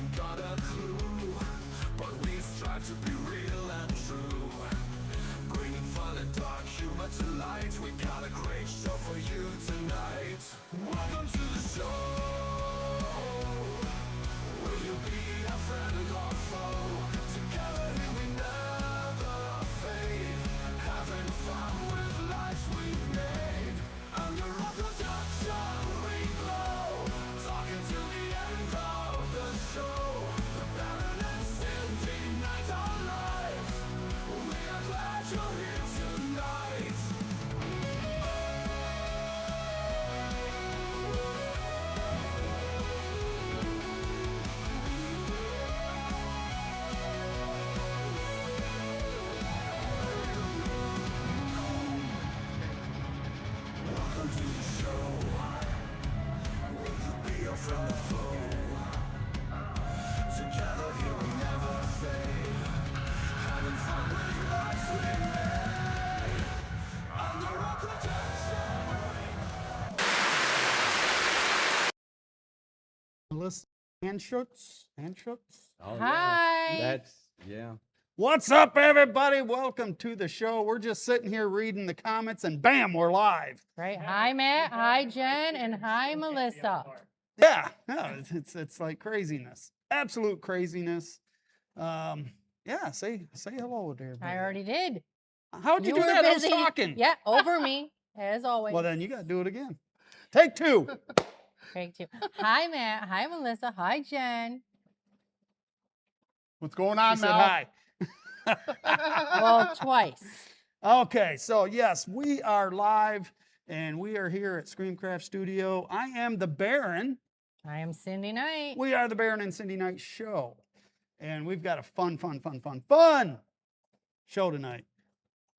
haven't got a clue, but we strive to be real and true. Bringing fun and dark humor to light. We got a great show for you tonight. Welcome to the show. Will you be a friend or foe? Together here we never fade, having fun with lives we made. Under our production we glow, talking till the end of the show. The Baron and Sindee Nyte are live. We are glad you're here tonight. Welcome to the show. Will you be a friend or foe? Together here we never fade, having fun with lives we made. Under our protection. List handshakes. Oh, Hi. Yeah. Yeah. What's up, everybody? Welcome to the show. We're just sitting here reading the comments, and bam, we're live. Right. Hi, Matt. Hi, Jen. And hi, Melissa. Yeah, it's like craziness, absolute craziness. Yeah, say hello there. I already did. How'd you do were that? I was busy. talking. Yeah, over me, as always. Well, then you got to do it again. Take two. Take two. Hi, Matt. Hi, Melissa. Hi, Jen. What's going She on said now? hi. Well, twice. Okay, so yes, we are live, and we are here at Screamcraft Studio. I am the Baron. I am Sindee Nyte. We are the Baron and Sindee Nyte show, and we've got a fun show tonight.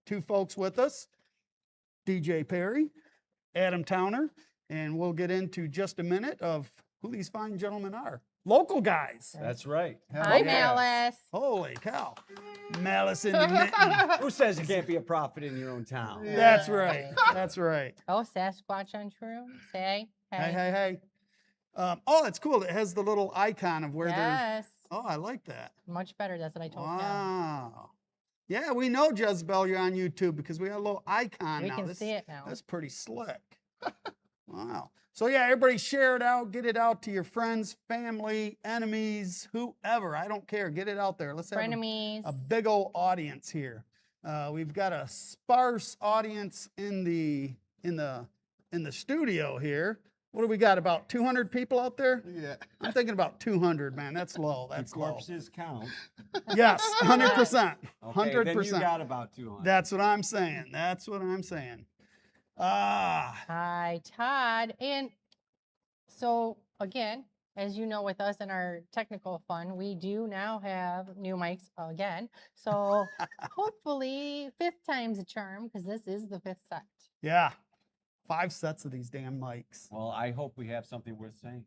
Two folks with us, DJ Perry, Adam Towner, and we'll get into just a minute of who these fine gentlemen are. Local guys. That's right. Hi, yeah. Malice. Holy cow. Malice in the mitten. Who says you can't be a prophet in your own town? Yeah. That's right. That's right. Oh, Sasquatch on True. Say Hey, hey, hey. Oh, it's cool. It has the little icon of where there's. Yes. Oh, I like that. Much better. That's what I told you. Wow. Yeah, we know, Jezebel, you're on YouTube because we got a little icon We now. can see it now. That's pretty slick. Wow. So yeah, everybody share it out. Get it out to your friends, family, enemies, whoever. I don't care. Get it out there. Let's have Frenemies. a big old audience here. We've got a sparse audience in the studio here. What do we got? About 200 people out there? Yeah. I'm thinking about 200, man. That's low. The That's low. corpses count. Yes, 100%. Okay, then you 100%. got about 200. That's what I'm saying. That's what I'm saying. Ah, Hi, Todd. And so, again, as you know, with us and our technical fun, we do now have new mics again. So, hopefully, fifth time's a charm because this is the fifth set. yeah. 5 sets of these damn mics. Well, I hope we have something worth saying.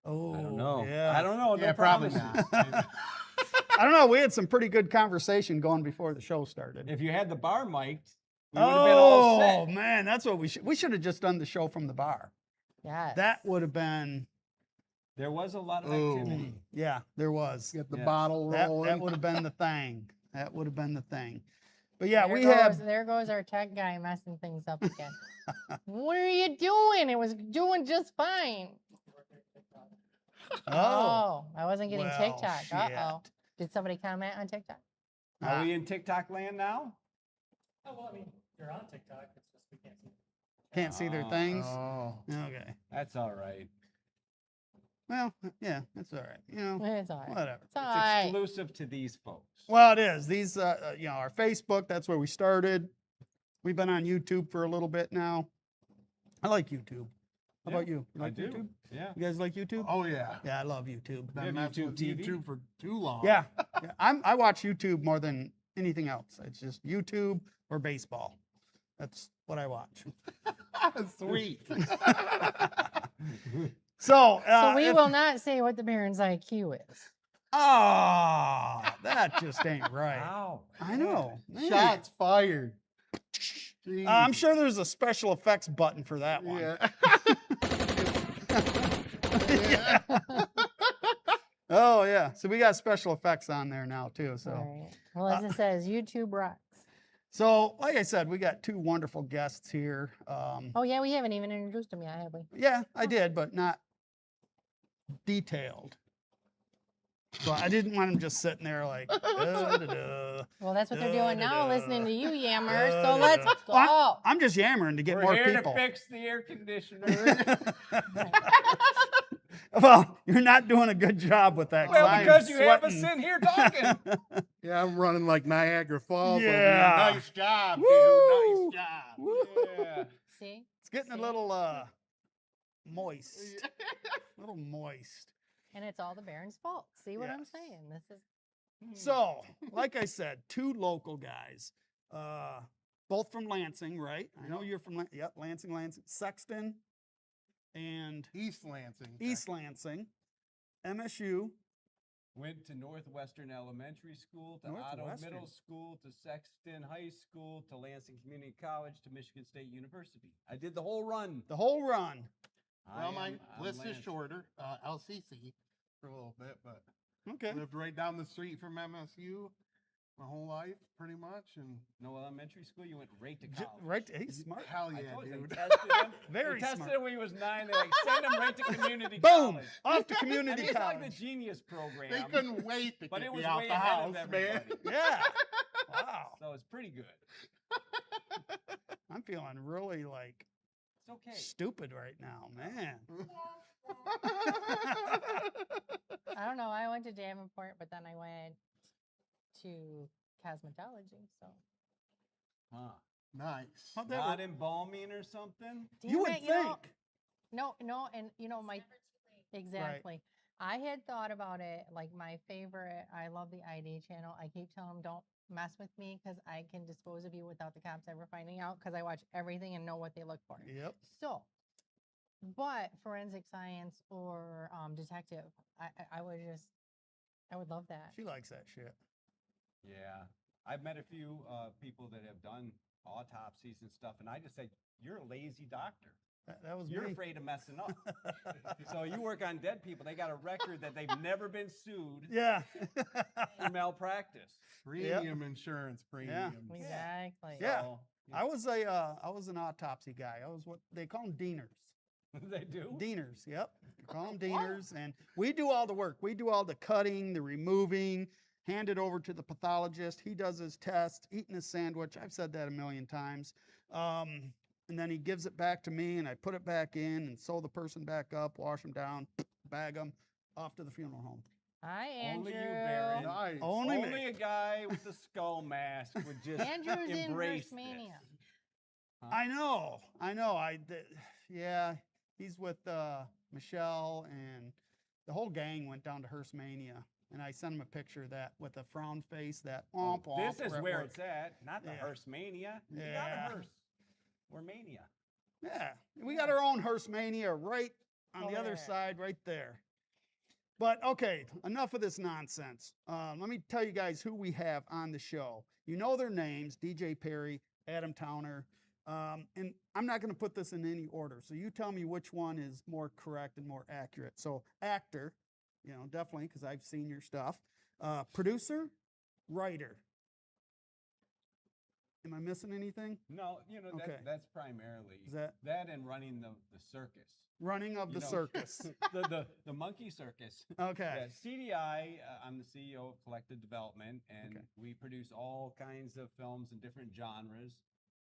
Oh, I don't know. Yeah. I don't know. Yeah, No probably promises. not. I don't know. We had some pretty good conversation going before the show started. If you had the bar mic'd, we would have been all Oh, set. man. That's what we should have just done the show from the bar. Yes. That would have been, There was a lot of Oh. activity. yeah, there was. Get the Yes. bottle That rolling. would have been the thing. That would have been the thing. But yeah, There goes our tech guy messing things up again. What are you doing? It was doing just fine. Oh, I wasn't getting well, TikTok. Uh-oh. shit. Did somebody comment on TikTok? Are we in TikTok land now? Oh, well, I mean, you're on TikTok. It's just we can't see. Can't see their Oh. things. Oh. Okay. That's all right. Well, yeah, that's all right. You know, It's all right. whatever. It's all It's right. exclusive to these folks. Well, it is. These, our Facebook, that's where we started. We've been on YouTube for a little bit now. I like YouTube. How about you? You I like do. YouTube? Yeah. You guys like YouTube? Oh yeah. Yeah, I love YouTube. Been have messing with YouTube TV? YouTube for too long. Yeah, yeah. I watch YouTube more than anything else. It's just YouTube or baseball. That's what I watch. Sweet. So, So we will not say what the Baron's IQ is. Oh, that just ain't right. Wow. I know. man. Shots fired. I'm sure there's a special effects button for that one. Yeah. Yeah. Oh yeah. So we got special effects on there now too. So. All right. Well, as it says, YouTube rocks. So, like I said, we got two wonderful guests here. Oh yeah, we haven't even introduced them yet, have we? Yeah, I did, but not detailed. So I didn't want them just sitting there like. Da-da-da, Well, that's what they're doing now, Da-da-da. listening to you yammer. So let's go. Well, I'm just yammering to get We're more here people. to fix the air conditioner. Well, you're not doing a good job with that. Well, I am because you have us sweating. in here talking. Yeah, I'm running like Niagara Falls over Yeah. here. Nice job, Woo. dude. Nice job. Woo. Yeah. See? It's getting a See? little moist. A little moist. And it's all the Baron's fault. See what I'm Yes. saying? This is So, like I said, two local guys, both from Lansing, right? I know you're from Lansing, Sexton, and East Lansing. East Lansing, MSU. Went to Northwestern Elementary School, to Otto Northwestern. Middle School, to Sexton High School, to Lansing Community College, to Michigan State University. I did the whole run. The whole run. Well, my I'm list is Lansing. shorter. LCC for a little bit, but Okay. lived right down the street from MSU my whole life, pretty much. And No elementary school. You went right to college. Right. He's smart. hell I yeah, told you, dude. they tested him. Very they tested smart. him when he was 9. They like send him right to community Boom! college. Off to And community he's like the college. genius program. They couldn't wait to but get it me was out way the ahead house, of man. everybody. Yeah. Wow. So it's pretty good. I'm feeling really like It's okay. stupid right now, man. I don't know. I went to Davenport, but then I went to cosmetology. So Huh. Nice. How'd that Not work? embalming or something? You would Damn it, know- think. no, and my exactly. I had thought about it. Like my favorite. I love the ID channel. I keep telling them don't mess with me because I can dispose of you without the cops ever finding out because I watch everything and know what they look for. Yep. So, but forensic science or detective, I would love that. She likes that shit. Yeah. I've met a few people that have done autopsies and stuff, and I just said, you're a lazy doctor. That was You're me. afraid of messing up. So you work on dead people. They got a record that they've never been sued Yeah. for malpractice. Premium insurance premiums. Exactly. Yeah. So, I was an autopsy guy. I was what they call them deaners. they do? Deaners, yep. We call them deaners. And we do all the work. We do all the cutting, the removing, hand it over to the pathologist. He does his test, eating his sandwich. I've said that a million times. And then he gives it back to me, and I put it back in and sew the person back up, wash them down, bag them, off to the funeral home. Hi, Andrew. Only you, Baron. Nice. Only me. Only a guy with the skull mask would just Andrew's in embrace Hearst Mania. this. I know. Yeah, he's with Michelle, and the whole gang went down to Hearst Mania. And I sent him a picture of that with a frown face, that omp, omp. This is at where work. it's at, not the Yeah. Hearst Mania. You got Yeah. a Hearst. We're Mania. Yeah, we got our own Hearst Mania right on the Over other there. side, right there. But okay, enough of this nonsense. Let me tell you guys who we have on the show. You know their names: DJ Perry, Adam Towner, and I'm not going to put this in any order. So you tell me which one is more correct and more accurate. So actor, definitely because I've seen your stuff. Producer, writer. Am I missing anything? No, Okay. that's primarily Is that that and running the circus. running of You the know, circus? the monkey circus. Okay. Yeah, CDI, I'm the CEO of Collective Development, and Okay. we produce all kinds of films in different genres.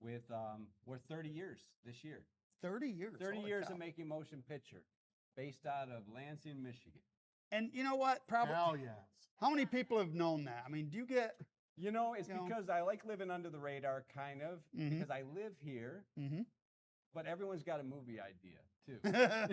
We're 30 years this year. 30 years. 30 holy years cow. of making motion picture, based out of Lansing, Michigan. And you know what? Probably. Hell yes. How many people have known that? I mean, do you get? It's You know? because I like living under the radar, kind of, Mhm. because I live here, Mm-hmm. but everyone's got a movie idea too. hey,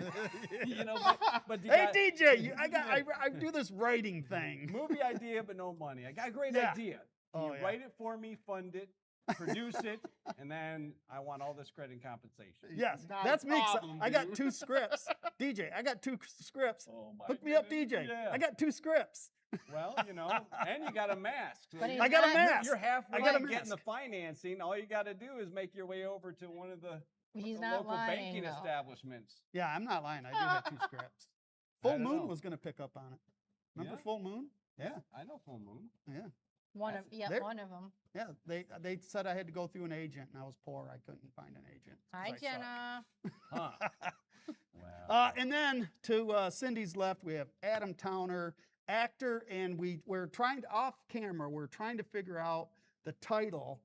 but you DJ, I do this writing thing. movie idea, but no money. I got a great Yeah. idea. Oh, You yeah. write it for me, fund it, produce it, and then I want all this credit and compensation. Yes, Not a that's me. 'Cause problem, I got dude. 2 scripts. DJ, I got 2 scripts. Oh my Hook me up, goodness, DJ. yeah. I got 2 scripts. Well, and you got a mask. So But you- he's I got a not- mask. You're halfway I got a to getting the mask. financing. All you got to do is make your way over to one of the He's the not local lying, banking though. establishments. Yeah, I'm not lying. I do have 2 scripts. I Full don't Moon know. was going to pick up on it. Remember Yeah. Full Moon? Yeah, I know Full Moon. yeah, One of, That's- yeah, they're- one of them. yeah. They said I had to go through an agent, and I was poor. I couldn't find an agent. 'cause Hi, I suck. Jenna. Huh. Wow. And then to Cindy's left, we have Adam Towner, actor, and we're trying to, off camera, we're trying to figure out the title,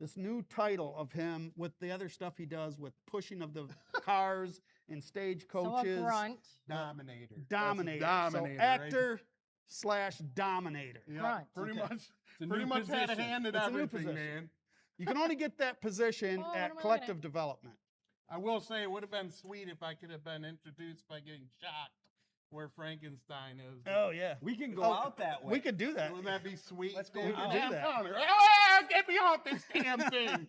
this new title of him with the other stuff he does with pushing of the cars and So a stagecoaches. grunt. Dominator. That's a Dominator. dominator, So right? actor slash dominator. Yeah, Grunt. pretty Okay. much. It's a Pretty new much had a position. hand in It's a new everything, position. man. You can only get that position Oh, what am I at looking collective at? development. I will say it would have been sweet if I could have been introduced by getting shocked where Frankenstein is. Oh yeah. We can go Oh, out that way. We could do that. Wouldn't that be sweet? Let's go dude? out. We could do Damn that. counter. Ah, get me off this damn thing.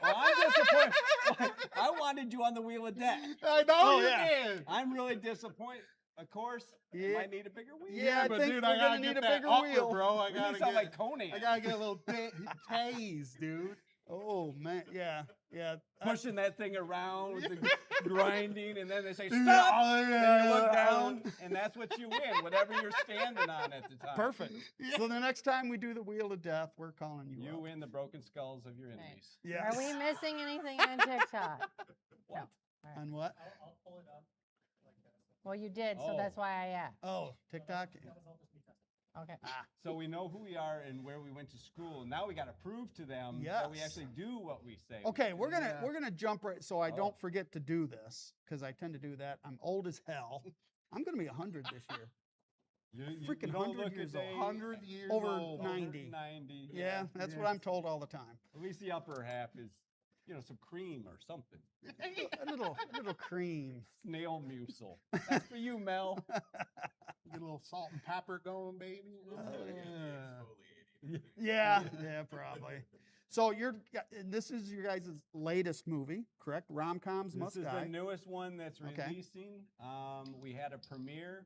I'm disappointed. I wanted you on the wheel of death. I know Oh, you yeah. did. I'm really disappointed. Of course, Yeah. you might need a bigger wheel. Yeah, I but think dude, we're I gotta gonna get need a that bigger upper, wheel. bro. I You gotta sound get, like Conan. I gotta get a little bit tase, dude. Oh man, yeah, yeah. Pushing that thing around with the grinding, and then they say Yeah, stop. oh, And yeah, you look yeah. down, and that's what you win, whatever you're standing on at the time. Perfect. So the next time we do the wheel of death, we're calling you. You up. win the broken skulls of your Okay. enemies. Yes. Are we missing anything on TikTok? What? On what? I'll pull it up like this. Well, you did, so Oh. that's why I asked. Oh, TikTok. That was all just me testing. Okay. So we know who we are and where we went to school. Now we got to prove to them that we Yes. actually do what we say. Okay, we're gonna Yeah. jump right. So I Oh. don't forget to do this because I tend to do that. I'm old as hell. I'm gonna be 100 this year. Freaking don't 100 look a years old. day 100 years Over old. 90. 90. Yeah, that's what Yeah. I'm told all the time. At least the upper half is, some cream or something. A little cream. Snail mucil. That's for you, Mel. Get a little salt and pepper going, baby. Yeah, yeah, probably. So this is your guys' latest movie, correct? Rom-Coms This Must is Die. the newest one that's Okay. releasing. We had a premiere,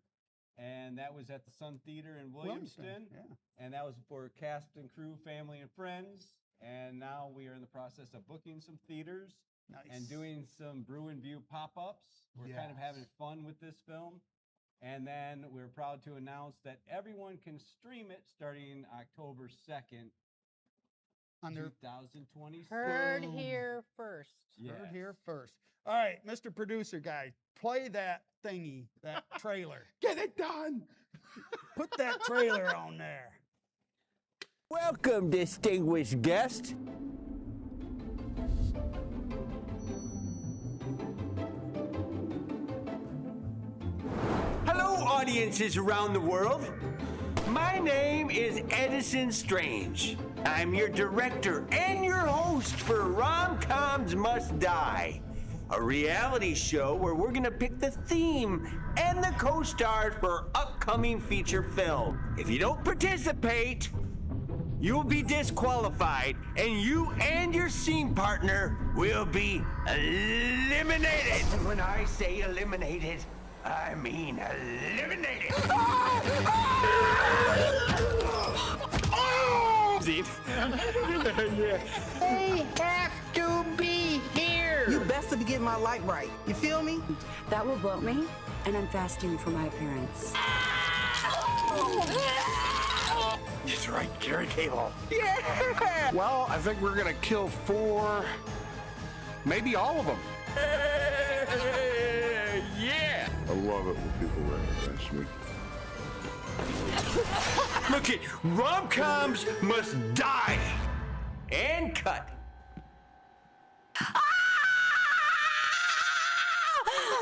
and that was at the Sun Theater in Williamston. Yeah. And that was for cast and crew, family, and friends. And now we are in the process of booking some theaters Nice. and doing some Brew and View pop-ups. We're kind of having Yes. fun with this film. And then we're proud to announce that everyone can stream it starting October 2nd, on their 2020. Heard Boom. here first. heard here first. All right, Mr. Producer guy, play that thingy, that trailer. Get it done. Put that trailer on there. Welcome, distinguished guest. Hello, audiences around the world. My name is Edison Strange. I'm your director and your host for Rom-Coms Must Die, a reality show where we're gonna pick the theme and the co-stars for upcoming feature film. If you don't participate, you'll be disqualified, and you and your scene partner will be eliminated. And when I say eliminated, I mean eliminated. They have to be here. You best to be getting my light right. You feel me? That will bloat me, and I'm fasting for my appearance. That's right, Gary Cable. Yeah. Well, I think we're gonna kill 4, maybe all of them. Yeah. I love it when people recognize me. Look it, rom-coms must die. And cut.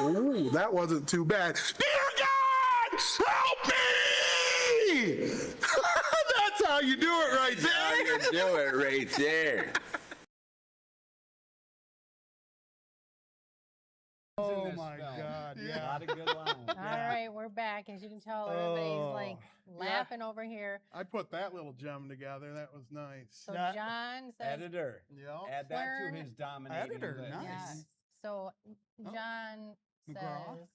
Ooh, that wasn't too bad. Dear God, help me! That's how you do it right there. You do it right there. Oh this my film. God, A yeah. lot of good lines. All right, we're back. As you can tell, everybody's like Oh. laughing over here. I put that little gem together. That was nice. So Yeah. John says, Editor. Yeah. Add that Learn- to his dominating Editor, list. nice. yes. So Oh. John McGraw? says,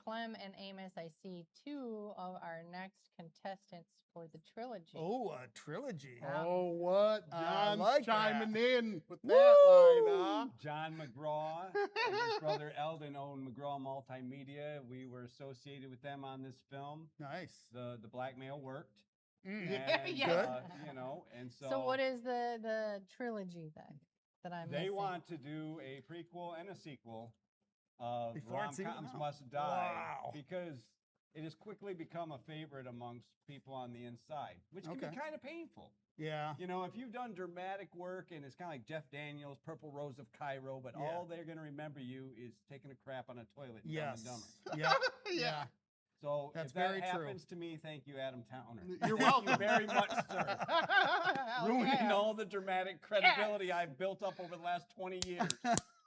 Clem and Amos, I see two of our next contestants for the trilogy. Oh, a trilogy. Oh, what? I John's like chiming that. in with that line, huh? John McGraw and his brother Eldon owned McGraw Multimedia. We were associated with them on this film. Nice. The blackmail worked. Mm. And, Good. you know, and so, So what is the trilogy then that I'm they missing? want to do a prequel and a sequel of Before it's even Rom-Coms out. Must Die Wow. because it has quickly become a favorite amongst people on the inside, which can Okay. be kind of painful. Yeah. You know, if you've done dramatic work and it's kind of like Jeff Daniels, Purple Rose of Cairo, but Yeah. all they're going to remember you is taking a crap on a toilet in Dumb Yes. and Dumber. Yeah. Yeah. Yeah. So That's if that very true. happens to me, thank you, Adam Towner. You're Thank you welcome. very much, sir. Hell Ruining yeah. all the dramatic credibility I've built up over the last 20 years.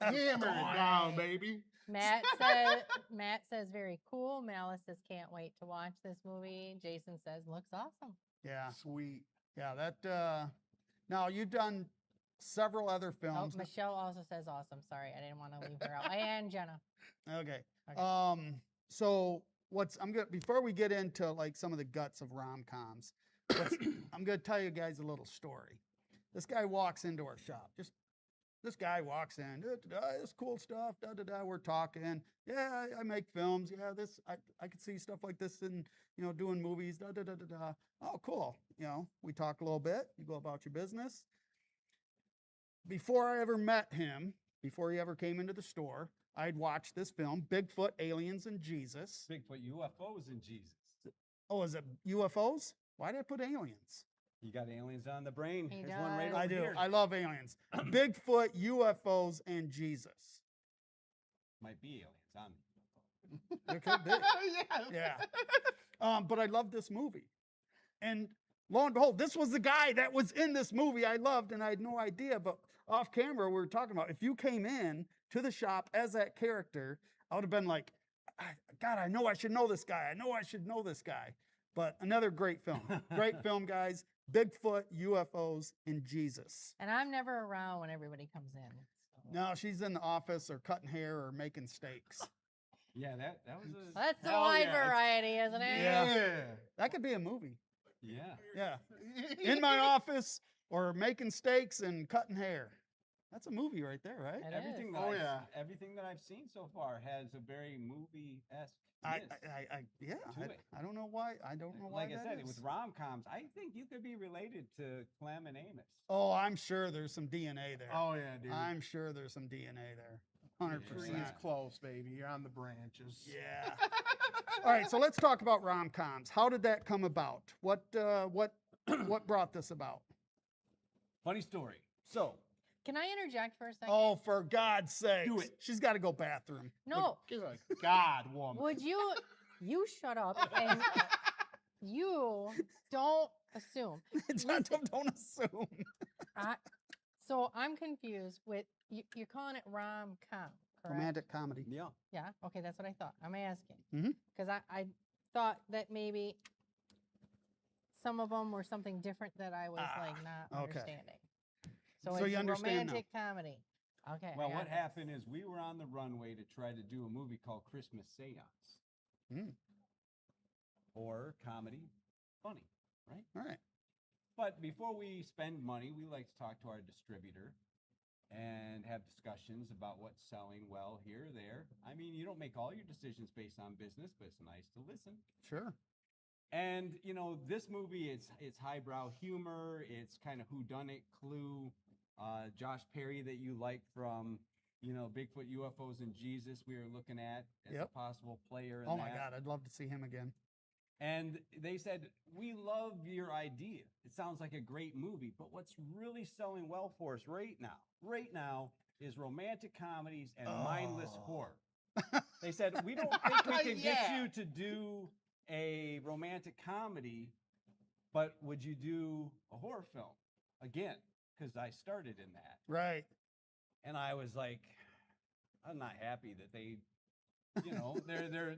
Hammer it down, baby. Matt says very cool. Malice says can't wait to watch this movie. Jason says looks awesome. Yeah. Sweet. Yeah. That. Now you've done several other Oh, films. Michelle also says awesome. Sorry, I didn't want to leave her out. And Jenna. Okay. Okay. So before we get into like some of the guts of rom-coms, I'm gonna tell you guys a little story. This guy walks into our shop. This guy walks in. This cool stuff. We're talking. Yeah, I make films. Yeah, I could see stuff like this in doing movies. Oh, cool. We talk a little bit. You go about your business. Before I ever met him, before he ever came into the store, I'd watched this film, Bigfoot, Aliens, and Jesus. Bigfoot, UFOs, and Jesus. Oh, is it UFOs? Why did I put aliens? You got aliens on the brain. He There's one right does. over I do. here. I love aliens. Bigfoot, UFOs, and Jesus. Might be aliens on me. There could be. Yeah. But I love this movie. And lo and behold, this was the guy that was in this movie I loved, and I had no idea. But off camera, we were talking about if you came in to the shop as that character, I would have been like, God, I know I should know this guy. I know I should know this guy. But another great film. Great film, guys. Bigfoot, UFOs, and Jesus. And I'm never around when everybody comes in. So. No, she's in the office or cutting hair or making steaks. Yeah, that was a. That's a Hell wide yeah. variety, isn't it? Yeah. That could be a movie. Yeah. Yeah. In my office or making steaks and cutting hair. That's a movie right there, right? It Everything is. that Oh, I've, yeah. everything that I've seen so far has a very movie-esque. Yeah. to it. I don't know why. I don't know why. Like I that said, is. with rom-coms, I think you could be related to Clem and Amos. Oh, I'm sure there's some DNA there. Oh, yeah, dude. I'm sure there's some DNA there. 100%. Tree is close, baby. You're on the branches. Yeah. All right, so let's talk about rom-coms. How did that come about? What brought this about? Funny story. So, Can I interject for a second? Oh, for God's sake. Do it. She's got to go bathroom. No. Give a God, woman. Would you shut up and you don't assume. Don't assume. So I'm confused with you're calling it rom-com, correct? Romantic comedy. yeah. Yeah. Okay, that's what I thought. I'm asking Mhm. because I thought that maybe some of them were something different that I was like not okay. understanding. So So it's you understand now. romantic comedy. Okay. I Well, got what this. happened is we were on the runway to try to do a movie called Christmas Seance. Mm. Horror, comedy, funny, right? All right. But before we spend money, we like to talk to our distributor and have discussions about what's selling well here or there. I mean, you don't make all your decisions based on business, but it's nice to listen. Sure. And you know, this movie, it's highbrow humor. It's kind of whodunit, Clue. Josh Perry that you like from, Bigfoot, UFOs, and Jesus. We were looking at as Yep. a possible player. In Oh my that. God, I'd love to see him again. And they said, we love your idea. It sounds like a great movie, but what's really selling well for us right now is romantic comedies and mindless horror. They said, we don't think we can get you to do a romantic comedy, but would you do a horror film again? Because I started in that. Right. And I was like, I'm not happy that they,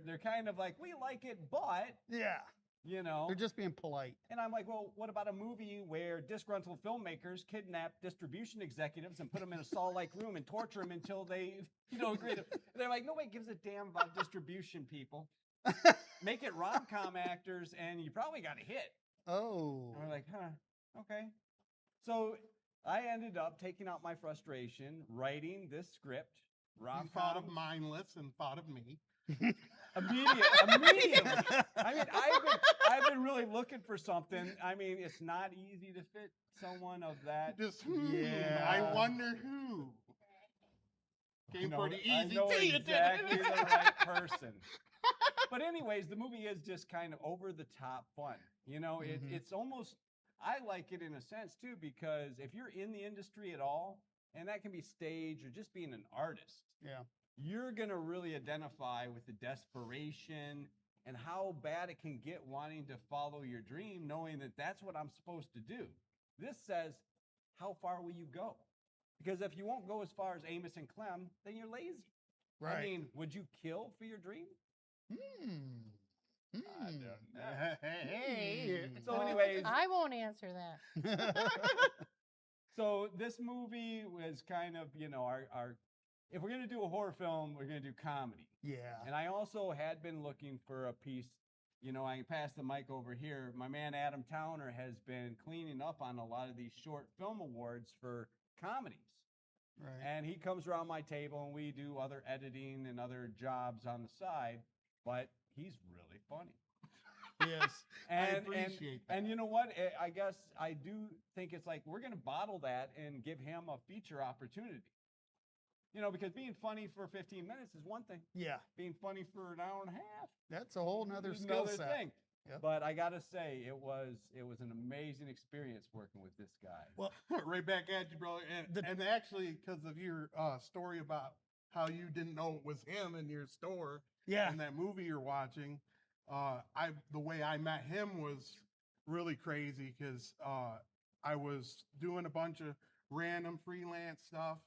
they're kind of like, we like it, but Yeah. You know, They're just being polite. and I'm like, well, what about a movie where disgruntled filmmakers kidnap distribution executives and put them in a Saw-like room and torture them until they, agree to? They're like, nobody gives a damn about distribution, people. Make it rom-com actors, and you probably got a hit. Oh. And we're like, huh, okay. So I ended up taking out my frustration, writing this script. You thought of Rom-com. mindless and thought of me. Immediately. I mean, I've been really looking for something. I mean, it's not easy to fit someone of that. Just, Yeah. I wonder who. Came pretty I easy know to you, exactly didn't it? the right person. But anyways, the movie is just kind of over the top fun. Mhm. It's almost, I like it in a sense too, because if you're in the industry at all, and that can be stage or just being an artist, Yeah. you're going to really identify with the desperation and how bad it can get wanting to follow your dream, knowing that that's what I'm supposed to do. This says, how far will you go? Because if you won't go as far as Amos and Clem, then you're lazy. Right. I mean, would you kill for your dream? I don't know. Hey. So anyways, I won't answer that. so this movie was kind of, our if we're going to do a horror film, we're going to do comedy. Yeah. And I also had been looking for a piece, I can pass the mic over here. My man Adam Towner has been cleaning up on a lot of these short film awards for comedies. Right. And he comes around my table and we do other editing and other jobs on the side, but he's really funny. Yes. And, appreciate and you know what? I guess I do think it's like we're going to bottle that and give him a feature opportunity. Because being funny for 15 minutes is one thing. Yeah. Being funny for an hour and a half, That's a whole nother is skill another set. thing. Yep. But I gotta say, it was an amazing experience working with this guy. Well, Right back at you, brother. And actually, because of your story about how you didn't know it was him in your store yeah. in that movie you're watching, the way I met him was really crazy because I was doing a bunch of random freelance stuff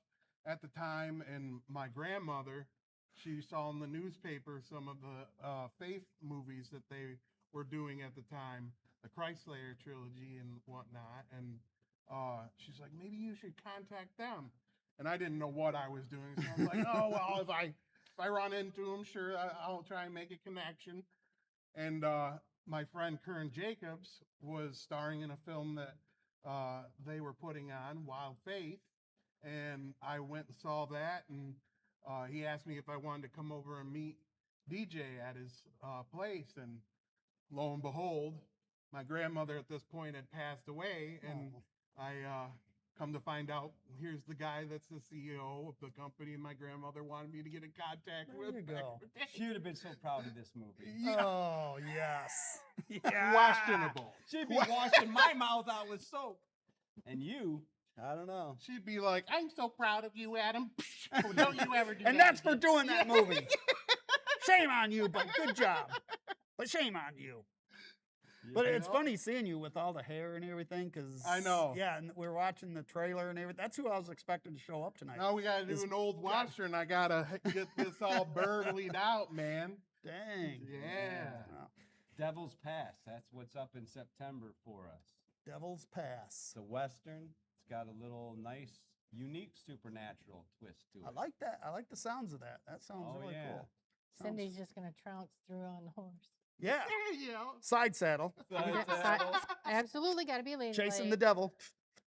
at the time, and my grandmother, she saw in the newspaper some of the faith movies that they were doing at the time, the Christ-Slayer trilogy and whatnot, and she's like, maybe you should contact them. And I didn't know what I was doing, so I was like, oh well, if I run into them, sure, I'll try and make a connection. And my friend Kern Jacobs was starring in a film that they were putting on, Wild Faith, and I went and saw that, and he asked me if I wanted to come over and meet DJ at his place, and lo and behold, my grandmother at this point had passed away, and I come to find out, here's the guy that's the CEO of the company, and my grandmother wanted me to get in contact There with. you go. She would have been so proud of this movie. Oh, yes. Yeah. Questionable. She'd be washing my mouth out with soap. And you, I don't know. She'd be like, I'm so proud of you, Adam. Don't you ever do And that that's for again." doing that movie. Shame on you, but good job. But shame on you. But You it's know? funny seeing you with all the hair and everything, because I know. Yeah, and we're watching the trailer and everything. That's who I was expecting to show up tonight. Now we gotta do It's- an old western. I gotta get this all burgled out, man. Dang. Yeah. Wow. Devil's Pass. That's what's up in September for us. Devil's Pass. It's a Western. It's got a little nice, unique supernatural twist to it. I like that. I like the sounds of that. That sounds Oh, really yeah. cool. Cindy's just going to trounce through on the horse. Yeah. There you go. Side saddle. Absolutely got to be lady. Chasing the devil.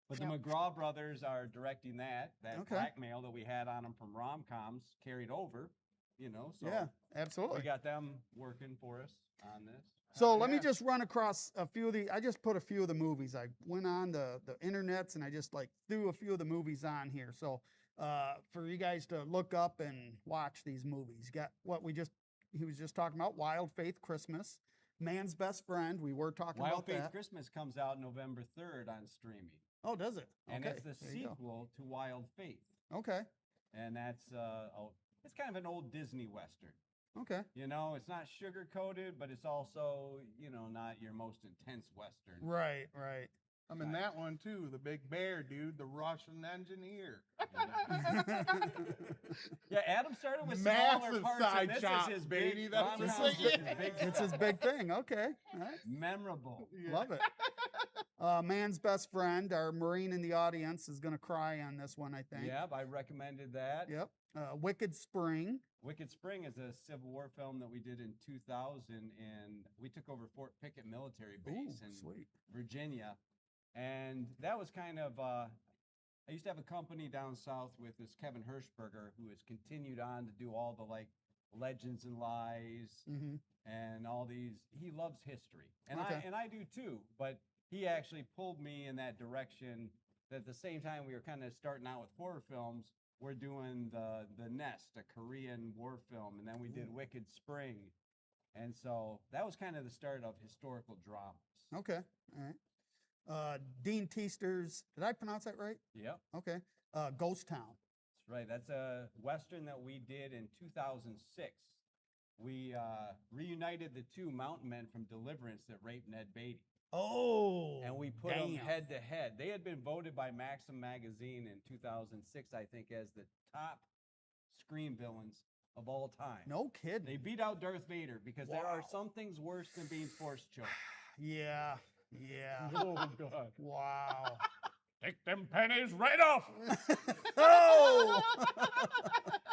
But Yep. the McGraw brothers are directing that. That Okay. blackmail that we had on them from Rom-Coms carried over, So Yeah, absolutely. we got them working for us on this. So let me Yeah. just run across a few of the, I just put a few of the movies. I went on the internets and I just threw a few of the movies on here. So for you guys to look up and watch these movies. Got what he was just talking about, Wild Faith Christmas, Man's Best Friend. We were talking Wild about Faith that. Christmas comes out November 3rd on streaming. Oh, does it? And Okay, it's the there you go. sequel to Wild Faith. Okay. And that's it's kind of an old Disney Western. Okay. It's not sugar coated, but it's also, not your most intense Western. Right, right. I'm in that one too. The big bear, dude, the Russian engineer. Yeah, Adam started with smaller Massive parts, side and this shots, is his baby. big. That's Rom-Coms his is thing. his big It's his stuff. big thing. Okay. All right. Memorable. Love it. Man's best friend, our Marine in the audience, is going to cry on this one, I think. Yep, I recommended that. Yep. Wicked Spring. Wicked Spring is a Civil War film that we did in 2000, and we took over Fort Pickett Military Base Ooh, in sweet. Virginia. And that was kind of, I used to have a company down south with this Kevin Hirschberger, who has continued on to do all the like Legends and Lies Mm-hmm. and all these. He loves history, and Okay. I do too. But he actually pulled me in that direction. That at the same time we were kind of starting out with horror films, we're doing the Nest, a Korean war film, and then we did Wicked Spring, and so that was kind of the start of historical dramas. Okay. All right. Dean Teaster's, did I pronounce that right? Yep. Okay. Ghost Town. That's right. That's a Western that we did in 2006. We reunited the two mountain men from Deliverance that raped Ned Beatty. Oh. And we put them damn. head to head. They had been voted by Maxim magazine in 2006, I think, as the top screen villains of all time. No kidding. They beat out Darth Vader because there are Wow. some things worse than being force choked. Yeah. Yeah. Oh, God. Wow. Take them pennies right off. Oh.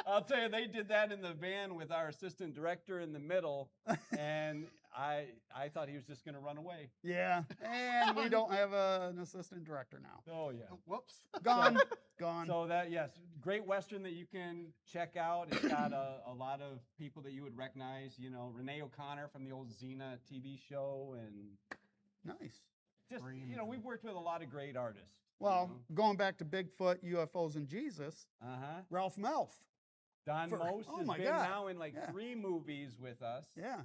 I'll tell you, they did that in the van with our assistant director in the middle, and I thought he was just going to run away. Yeah. And we don't have an assistant director now. Oh, yeah. Whoops. Gone. Gone. So that, yes, great Western that you can check out. It's got a lot of people that you would recognize, you know, Renee O'Connor from the old Xena TV show, and Nice. just, you know, we've worked with a lot of great artists. Well, going back to Bigfoot, UFOs, and Jesus, Uh-huh. Ralph Melf. Don For- Most oh has my been God. now in like Yeah. 3 movies with us. Yeah.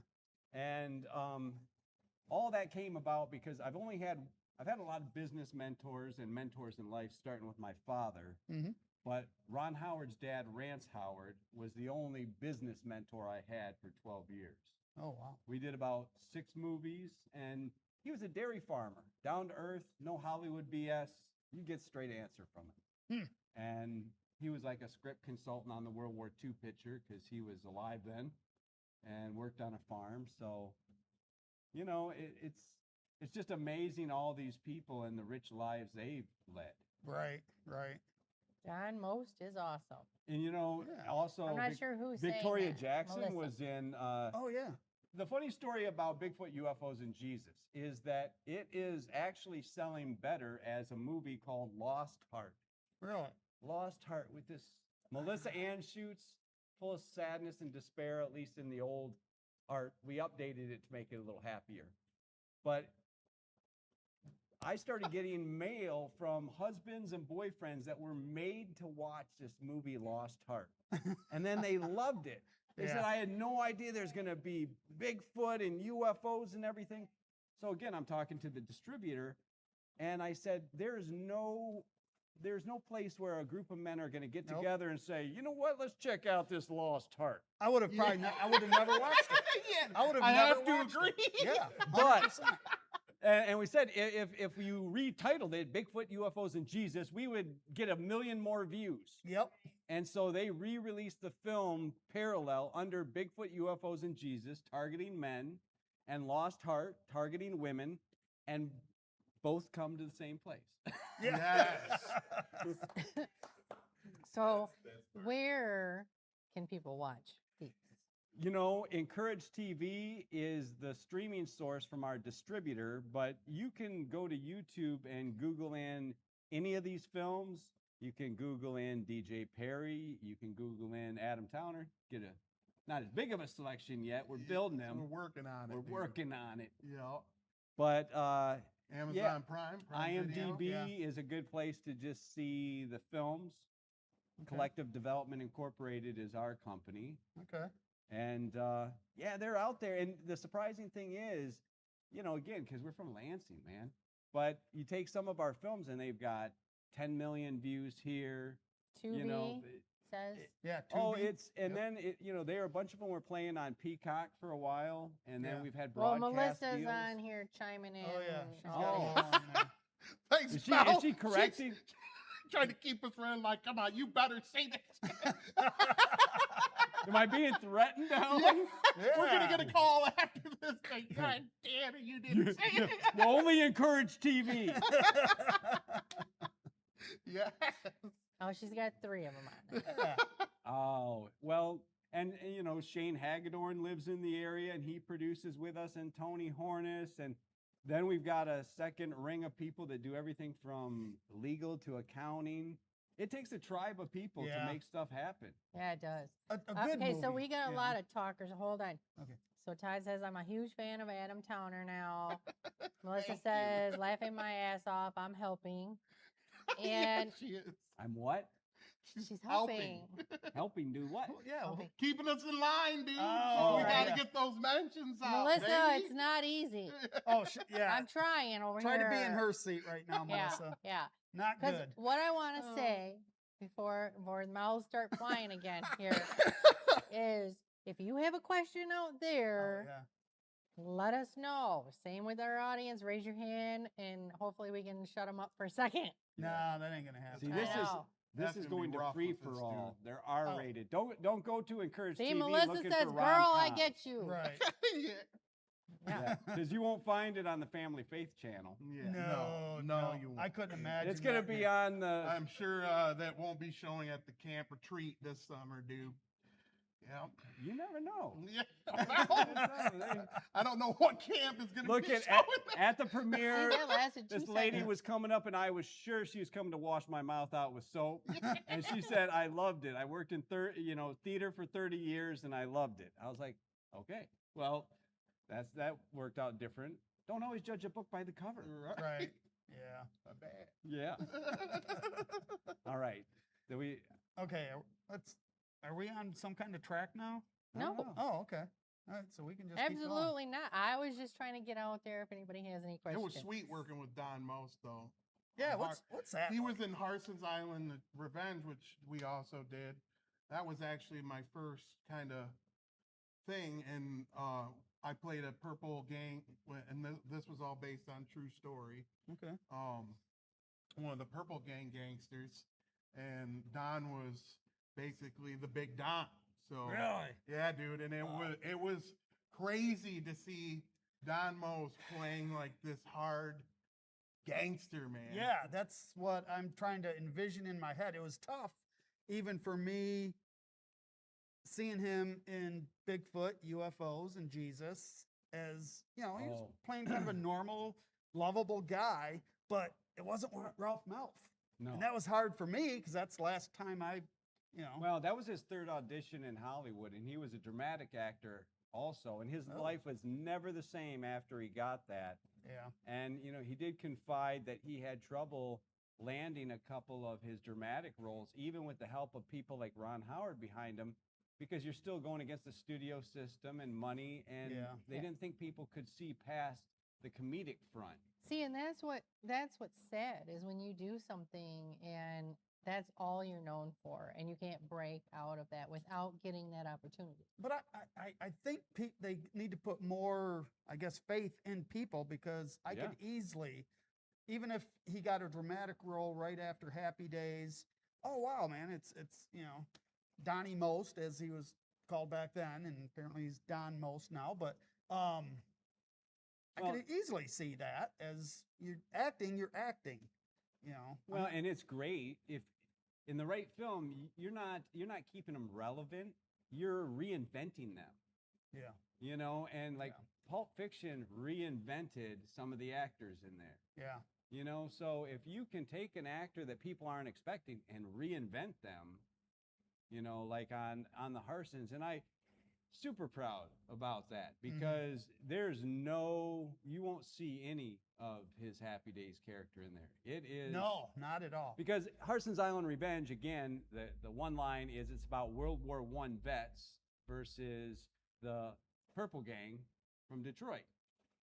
And all that came about because I've had a lot of business mentors and mentors in life, starting with my father. Mhm. But Ron Howard's dad, Rance Howard, was the only business mentor I had for 12 years. Oh, wow. We did about 6 movies, and he was a dairy farmer, down to earth, no Hollywood BS. You get straight answer from him. And he was like a script consultant on the World War II picture because he was alive then and worked on a farm. So, you know, it's just amazing all these people and the rich lives they've led. Right. Right. John Most is awesome. And you know, Yeah. also I'm not sure who's saying Victoria that. Jackson Melissa. was in. Oh, yeah. The funny story about Bigfoot, UFOs, and Jesus is that it is actually selling better as a movie called Lost Heart. Really? Lost Heart with this Melissa Ann Shoots, full of sadness and despair, at least in the old art. We updated it to make it a little happier. But I started getting mail from husbands and boyfriends that were made to watch this movie Lost Heart. And then they loved it. They said, Yeah. I had no idea there's going to be Bigfoot and UFOs and everything. So again, I'm talking to the distributor, and I said, there's no place where a group of men are going to get Nope. together and say, you know what, let's check out this Lost Heart. I would have probably I would have never watched it. I would have I never have to watched agree. it. Yeah. But 100%. and we said if you retitled it Bigfoot, UFOs, and Jesus, we would get 1 million more views. Yep. And so they re-released the film parallel under Bigfoot, UFOs, and Jesus, targeting men, and Lost Heart, targeting women, and both come to the same place. Yeah. So where can people watch these? You know, Encourage TV is the streaming source from our distributor, but you can go to YouTube and Google in any of these films. You can Google in DJ Perry. You can Google in Adam Towner. Get a not as big of a selection yet. We're building them. We're working on it. We're dude. working on it. Yeah. But Amazon Prime. Video. IMDb is a good place to just see the films. Okay. Collective Development Incorporated is our company. Okay. And yeah, they're out there. And the surprising thing is, you know, again, because we're from Lansing, man. But you take some of our films and they've got 10 million views here. Tubi You know, says. Yeah. oh, Tubi. it's and then you know, there are a bunch of them were playing on Peacock for a while, and then Yeah. we've had Well, broadcast Melissa's deals. on here chiming in. Oh, yeah. and She's all got Oh. it all on there. Is spell. she correcting? Trying to keep us running like, come on, you better say this. Am I being threatened, Alan? We're going to get a call after this thing. God damn it, you didn't say it. You only encourage TV. Yes. Oh, she's got 3 of them on there. Yeah. Oh, well, and you know, Shane Hagedorn lives in the area and he produces with us, and Tony Hornis. And then we've got a second ring of people that do everything from legal to accounting. It takes a tribe of people Yeah. to make stuff happen. Yeah, it does. A good Okay, so movie, we got a you lot know. of talkers. Hold on. Okay. So Todd says, I'm a huge fan of Adam Towner now. Melissa Thank you. says, laughing my ass off. I'm helping. And Yes, she is. I'm what? she's helping. Helping do what? Yeah. well, Helping. Keeping us in line, dude. Oh, we got to yeah. get those mentions out. Melissa, baby. it's not easy. Oh, yeah. I'm trying over Try here. to be in her seat right now, Yeah, Melissa. yeah. Not Because good. what I want to say before the mouths start flying again here is if you have a question out Oh, there, yeah. let us know. Same with our audience. Raise your hand, and hopefully we can shut them up for a second. No, that ain't gonna happen. See, I this is know. this That's is gonna be going to rough free with this for all. dude. They're R-rated. Don't go to encourage See, TV Melissa looking says, for girl, I rom-coms." get you. Right. yeah. Yeah. Because you won't find it on the Family Faith channel. Yeah. No, you won't. I couldn't imagine. It's gonna that be being- on the. I'm sure that won't be showing at the camp retreat this summer, dude. Yeah. You never know. Yeah. I don't know what camp is going to Look be at showing at the See, premiere. that lasted 2 This lady seconds. was coming up, and I was sure she was coming to wash my mouth out with soap. And she said, "I loved it. I worked in theater for 30 years, and I loved it." I was like, "Okay, well, that worked out different. Don't always judge a book by the cover." Right. Yeah. My bad. Yeah. All right. Do we? Okay. Are we on some kind of track now? I don't No. know. Oh, okay. All right. So we can just keep going. Absolutely not. I was just trying to get out there if anybody has any It questions. was sweet working with Don Most, though. Yeah. On What's that? He like? was in Harson's Island Revenge, which we also did. That was actually my first kind of thing, and I played a purple gang, and this was all based on true story. Okay. One of the purple gang gangsters, and Don was basically the big Don. So Really? yeah, dude, and it was crazy to see Don Most playing like this hard gangster, man. Yeah, that's what I'm trying to envision in my head. It was tough, even for me, seeing him in Bigfoot, UFOs, and Jesus, as he was Oh. playing kind of a normal, lovable guy, but it wasn't Ralph Malph. No. And that was hard for me because that's the last time Well, that was his third audition in Hollywood, and he was a dramatic actor also, and his Oh. life was never the same after he got that. yeah. And he did confide that he had trouble landing a couple of his dramatic roles, even with the help of people like Ron Howard behind him, because you're still going against the studio system and money, and Yeah. they didn't think people could see past the comedic front. See, and that's what's sad is when you do something and that's all you're known for, and you can't break out of that without getting that opportunity. But I think they need to put more, I guess, faith in people because I Yeah. could easily, even if he got a dramatic role right after Happy Days, oh wow, man, it's Donnie Most as he was called back then, and apparently he's Don Most now. But I Well- could easily see that as you're acting. Well, and it's great if in the right film you're not keeping them relevant, you're reinventing them. Yeah. And like Yeah. Pulp Fiction reinvented some of the actors in there. Yeah. So if you can take an actor that people aren't expecting and reinvent them, like on the Harsons, and I super proud about that because you won't see any of his Happy Days character in there. It is No, not at all. because Harson's Island Revenge, again, the one line is it's about World War I vets versus the Purple Gang from Detroit.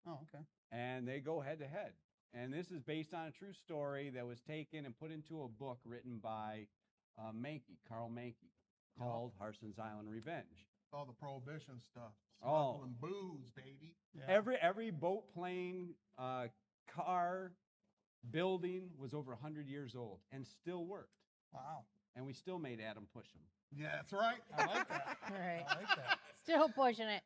Oh, okay. And they go head to head. And this is based on a true story that was taken and put into a book written by Carl Mankey, called Harson's Island Revenge. All the prohibition stuff. Oh. Smuggling booze, baby. Yeah. Every boat, plane, car, building was over 100 years old and still worked. Wow. And we still made Adam push them. Yeah, that's right. I like that. Right. I like that. Still pushing it.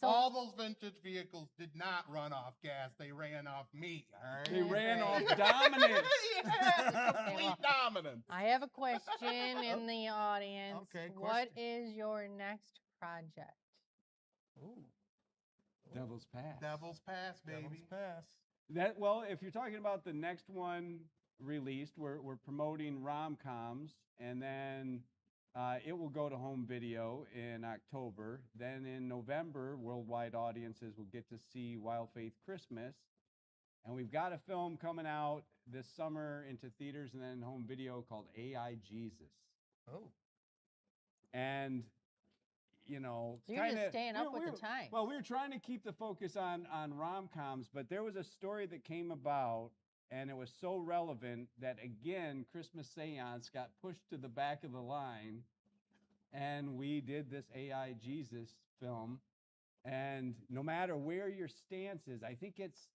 So- All those vintage vehicles did not run off gas. They ran off meat. All right. They ran off Right. dominance. Yeah, complete dominance. I have a question in the audience. Okay, What is your next project? Ooh. Devil's Pass. Devil's Pass, baby. Devil's Pass. Well, if you're talking about the next one released, we're promoting Rom-Coms, and then it will go to home video in October. Then in November, worldwide audiences will get to see Wild Faith Christmas. And we've got a film coming out this summer into theaters and then home video called AI Jesus. Oh. And, you know, So you're just staying up with the times. Well, we were trying to keep the focus on rom-coms, but there was a story that came about, and it was so relevant that, again, Christmas Seance got pushed to the back of the line, and we did this AI Jesus film. And no matter where your stance is, I think it's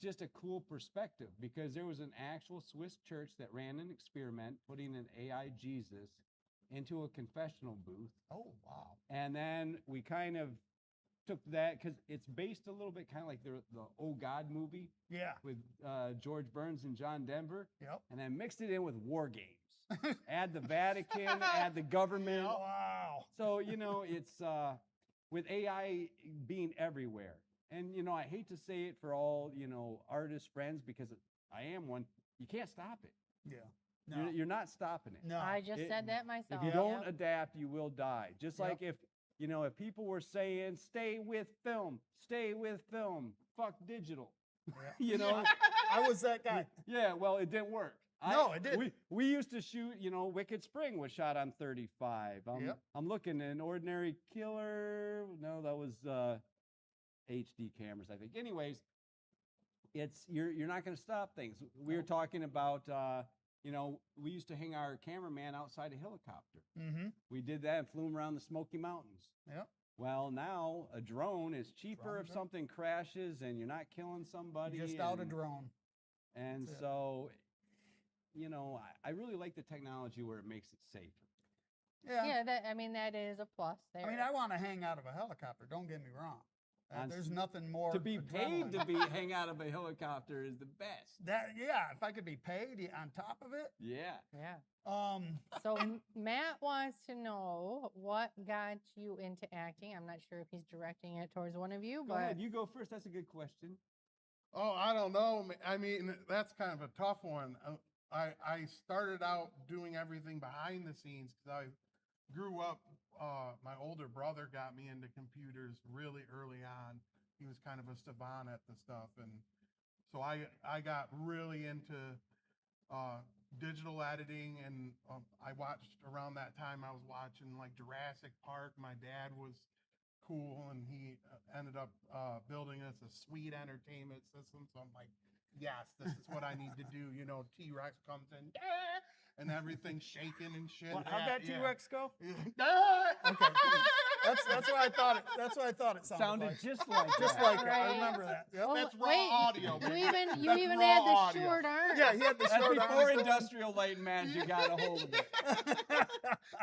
just a cool perspective, because there was an actual Swiss church that ran an experiment putting an AI Jesus into a confessional booth. Oh, wow. And then we kind of took that, because it's based a little bit kind of like the Oh God movie Yeah. with George Burns and John Denver, Yep. and then mixed it in with war games. Add the Vatican, add the government. Wow. So, you know, it's with AI being everywhere. And, you know, I hate to say it for all, you know, artist friends, because I am one, you can't stop it. Yeah. No. You're not stopping it. No. I just It- said that myself. If you don't Yep. adapt, you will die. Just Yep. like if, you know, if people were saying, stay with film, fuck digital. Yeah. You know? I was that guy. Yeah, well, it didn't work. No, it didn't. We used to shoot, you know, Wicked Spring was shot on 35. Yep. I'm looking at an Ordinary Killer. No, that was HD cameras, I think. Anyways, you're not going to stop things. We were talking about, you know, we used to hang our cameraman outside a helicopter. Mm-hmm. We did that and flew him around the Smoky Mountains. Yep. Well, now a drone is cheaper if Drone. something crashes and you're not killing somebody. Just out a and- drone. And That's it. so, you know, I really like the technology where it makes it safer. Yeah. Yeah, that is a plus there. I mean, I want to hang out of a helicopter. Don't get me wrong. On There's s- nothing more. To be paid to adrenaline. hang out of a helicopter is the best. That, yeah, if I could be paid on top of it. Yeah. Yeah. Um, So Matt wants to know what got you into acting. I'm not sure if he's directing it towards one of you, Go but ahead. You go first. That's a good question. Oh, I don't know. I mean, that's kind of a tough one. I started out doing everything behind the scenes because I grew up. My older brother got me into computers really early on. He was kind of a savant at the stuff, and so I got really into digital editing. And I watched around that time. I was watching like Jurassic Park. My dad was cool, and he ended up building us a sweet entertainment system. So I'm like, yes, this is what I need to do. You know, T-Rex comes in, "Ah," and everything's shaking and shit. how'd that T-Rex go? "Ah." Okay. That's what I thought. That's what I thought it sounded Sounded like. just like Just that. like it. I Right. remember that. Yep. Oh, That's raw wait, audio, You baby. even That's had raw the audio. short arm. Yeah, he had the That's short before arms going. industrial light and magic got a hold of it.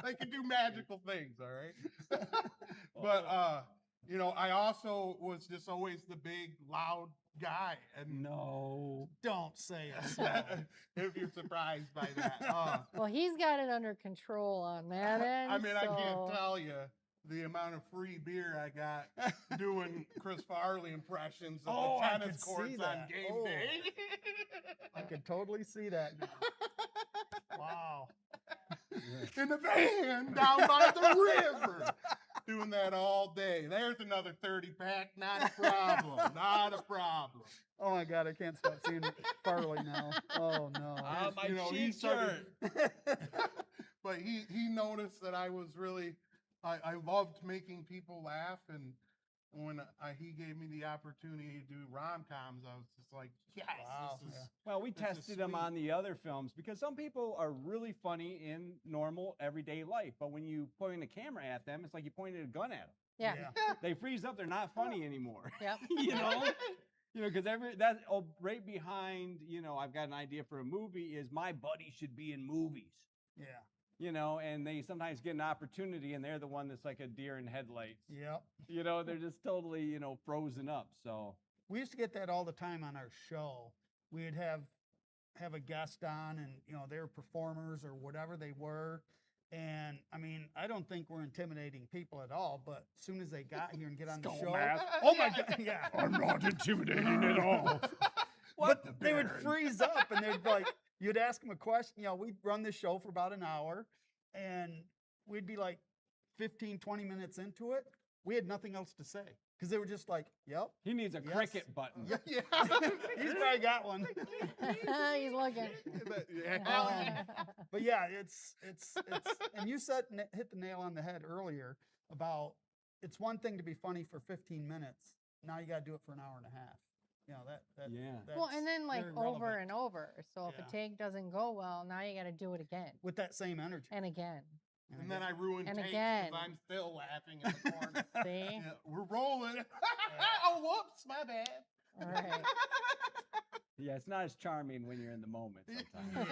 They can do magical things, all right? But you know, I also was just always the big loud guy, and No. Don't say it. So. if you're surprised by that. Well, he's got it under control on that end. I mean, I so- can't tell you the amount of free beer I got doing Chris Farley impressions of Oh, the I tennis could see courts on that. game Oh. day. I could totally see that now. Wow. In the van down by the river. Doing that all day. There's another 30-pack. Not a problem. Not a problem. Oh my God, I can't stop seeing Farley now. Oh no. My You know, he cheeks started- hurt. But he noticed that I was really, I loved making people laugh. And when he gave me the opportunity to do rom-coms, I was just like, yes, Wow, this is. yeah. Well, we This is tested them sweet. on the other films because some people are really funny in normal everyday life, but when you point a camera at them, it's like you pointed a gun at them. Yeah. They freeze up. They're not funny anymore. Yep. You know? You know, because that right behind, you know, I've got an idea for a movie is my buddy should be in movies. Yeah. You know, and they sometimes get an opportunity and they're the one that's like a deer in headlights. Yep. You know, they're just totally, you know, frozen up. So We used to get that all the time on our show. We'd have a guest on, and you know, they're performers or whatever they were. And I mean, I don't think we're intimidating people at all, but as soon as they got here and get on the Skull show, mask. oh my god, yeah. I'm not intimidating at all. But they would freeze up and they'd like, you'd ask them a question. You know, we'd run the show for about an hour and we'd be like 15, 20 minutes into it. We had nothing else to say because they were just like, yep. he needs a Yes. cricket button. Yeah. He's probably got one. He's looking. But yeah, it's and you hit the nail on the head earlier about it's one thing to be funny for 15 minutes. Now you got to do it for an hour and a half. You know, Yeah. Well, that's and then like very over relevant. and over. So if Yeah. a take doesn't go well, now you got to do it again With that same energy. and again. And then I ruin And takes again. because I'm still laughing in the corner. See? Yeah, we're rolling. Oh, whoops, my bad. All right. Yeah, it's not as charming when you're in the moment sometimes.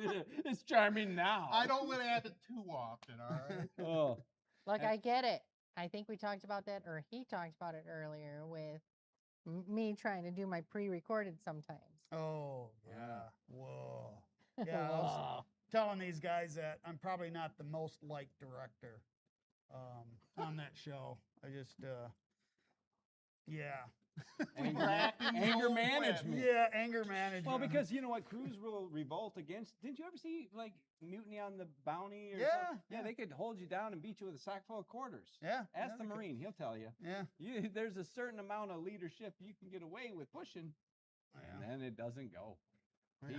Yeah. It's charming now. I don't let it happen too often, all right? Oh, Look, I get it. I think we talked about that, or he talked about it earlier with me trying to do my pre-recorded sometimes. Oh, yeah. Yeah. Whoa. Yeah, I was telling these guys that I'm probably not the most liked director on that show. I just, yeah. anger management. Yeah, anger management. Well, because you know what, crews will revolt against. Didn't you ever see like Mutiny on the Bounty? Or Yeah, something? yeah. They could hold you down and beat you with a sack full of quarters. Yeah. Ask yeah, the they could- Marine; he'll tell you. Yeah. There's a certain amount of leadership you can get away with pushing, and then it doesn't go. Yeah.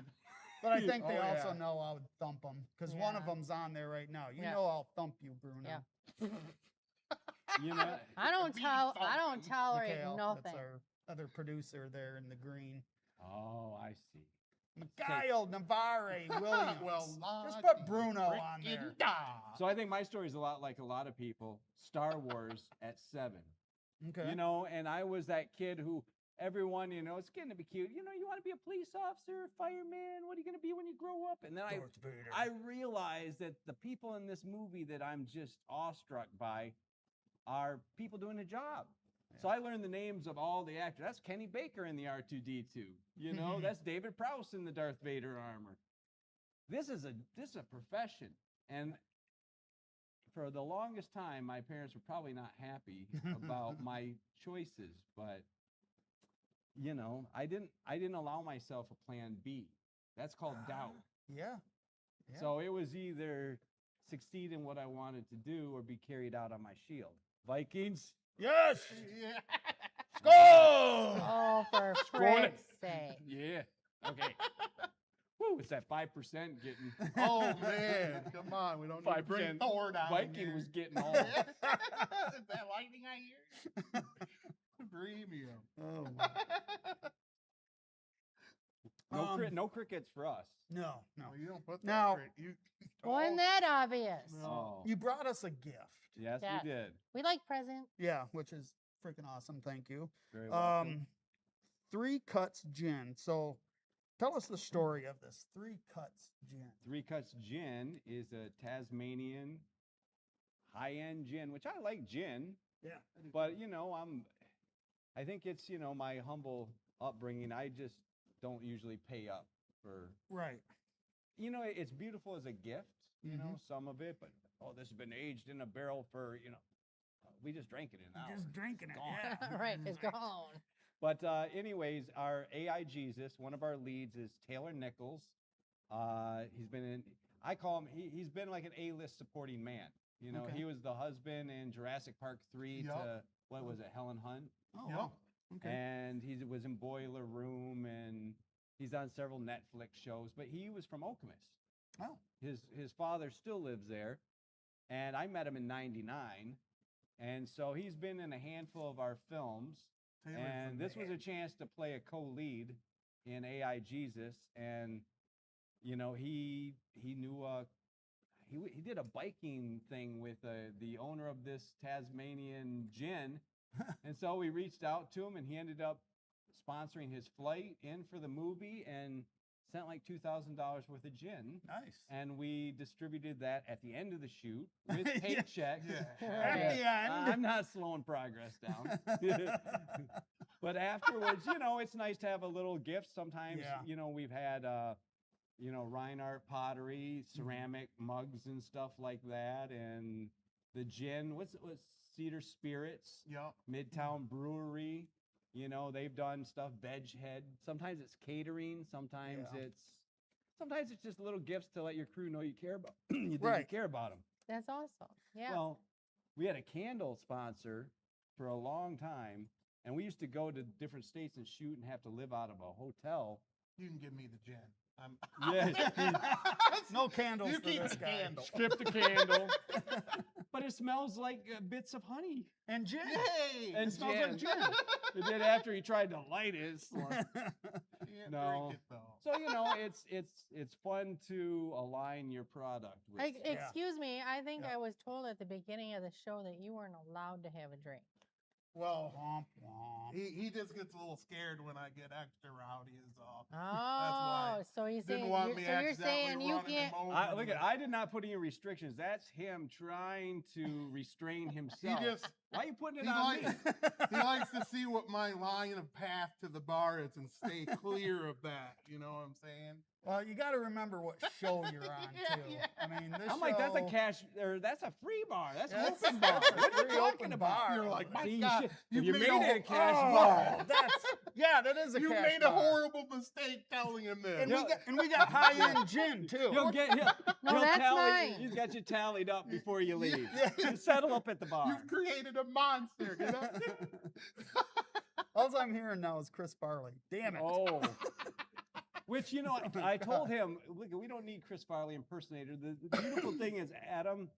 But I think they Oh, also yeah. know I would thump them because one of Yeah. them's on there right now. You Yeah. know I'll thump you, Bruno. Yeah. You know, I don't tolerate Mikhail, nothing. that's our other producer there in the green. oh, I see. Mikhail Navarre Williams. Well, Just put Bruno on there. freaking da. So I think my story is a lot like a lot of people. Star Wars at 7. Okay. You know, and I was that kid who everyone, you know, it's getting to be cute. You know, you want to be a police officer, fireman. What are you going to be when you grow up? And then Darth Vader. I realized that the people in this movie that I'm just awestruck by are people doing a job. So I learned the names of all the actors. That's Kenny Baker in the R2D2. You know, that's David Prowse in the Darth Vader armor. This is a profession. And for the longest time, my parents were probably not happy about my choices, but you know, I didn't allow myself a plan B. That's called doubt. Yeah. Yeah. So it was either succeed in what I wanted to do or be carried out on my shield. Vikings. Yes. Yeah. Score. Oh, for Scoring. frick's sake. Yeah. Okay. Woo, it's that 5% getting. Oh, man. Come on. We don't need to bring 5% Thor down Viking here. was getting all. Is that lightning I hear? Premium. Oh. No crickets for us. No. No. No, you don't put that Now- crit- you, Wasn't that obvious? No. Oh, You brought us a gift. yes, Yes. we did. We like presents. Yeah, which is freaking awesome. Thank you. Very welcome. 3 Cuts Gin. So tell us the story of this 3 Cuts Gin. Three Cuts Gin is a Tasmanian high-end gin, which I like gin, Yeah. but you know, I think it's, you know, my humble upbringing. I just don't usually pay up for, Right. you know, it's beautiful as a gift, you know, Mhm. some of it, but oh, this has been aged in a barrel for, you know, we just drank it in an hour. Just drinking it. Gone. Yeah. Right, it's gone. But anyways, our AI Jesus, one of our leads is Taylor Nichols. He's been in, I call him, he's been like an A-list supporting man. You know, Okay. he was the husband in Jurassic Park 3 Yup. to, what was it, Helen Hunt? Oh, Yep. wow. Okay. And he was in Boiler Room, and he's on several Netflix shows, but he was from Okemos. Oh. His father still lives there, and I met him in '99, and so he's been in a handful of our films. Taylor And from this the was a chance to play a co-lead in AI Jesus, and you know he knew he did a biking thing with the owner of this Tasmanian gin, And so we reached out to him, and he ended up sponsoring his flight in for the movie and sent like $2,000 worth of gin. Nice. And we distributed that at the end of the shoot with paychecks. Yeah. At the end. I'm not slowing progress down. But afterwards, it's nice to have a little gift. Sometimes, Yeah. We've had, Reinhardt pottery, ceramic mugs and stuff like that. And the gin, what's Cedar Spirits, Yep. Midtown Brewery. They've done stuff, Veg Head. Sometimes it's catering. Sometimes Yeah. it's just little gifts to let your crew know you care about you Right. care about them. That's awesome. Yeah. Well, we had a candle sponsor for a long time, and we used to go to different states and shoot and have to live out of a hotel. You can give me the gin. No candles You for keep this the guy. candle. Strip the candle. But it smells like bits of honey. And gin. Yay! And It smells like gin. gin. It did after he tried to light it. Can't No. drink it though. So it's fun to align your product with. Excuse me. I think Yeah. I was told at the beginning of the show that you weren't allowed to have a drink. Well, Womp, womp. he just gets a little scared when I get extra rowdy is all. Oh, so you're Didn't saying want me you're saying accidentally you running him can't. over Look with- I did not put any restrictions. That's him trying to restrain himself. just- Why are you putting it He on me? he likes to see what my line of path to the bar is and stay clear of that. You know what I'm saying? Well, you got to remember what show you're on Yeah, too. yeah. I mean, this I'm like, that's a show- that's a free bar. That's an That's- open bar. that's a What are you free talking open about? bar. You're like, my See, God, you made it a cash Oh, bar. that is a You cash made a bar. horrible mistake telling him this. And we got high end gin too. He'll No, that's mine. He's got you tallied up before you leave. Yeah. You settle up at the bar. You've created a monster. You know? All I'm hearing now is Chris Farley. Damn it. Oh. Which, I told him, look, we don't need Chris Farley impersonator. The beautiful thing is Adam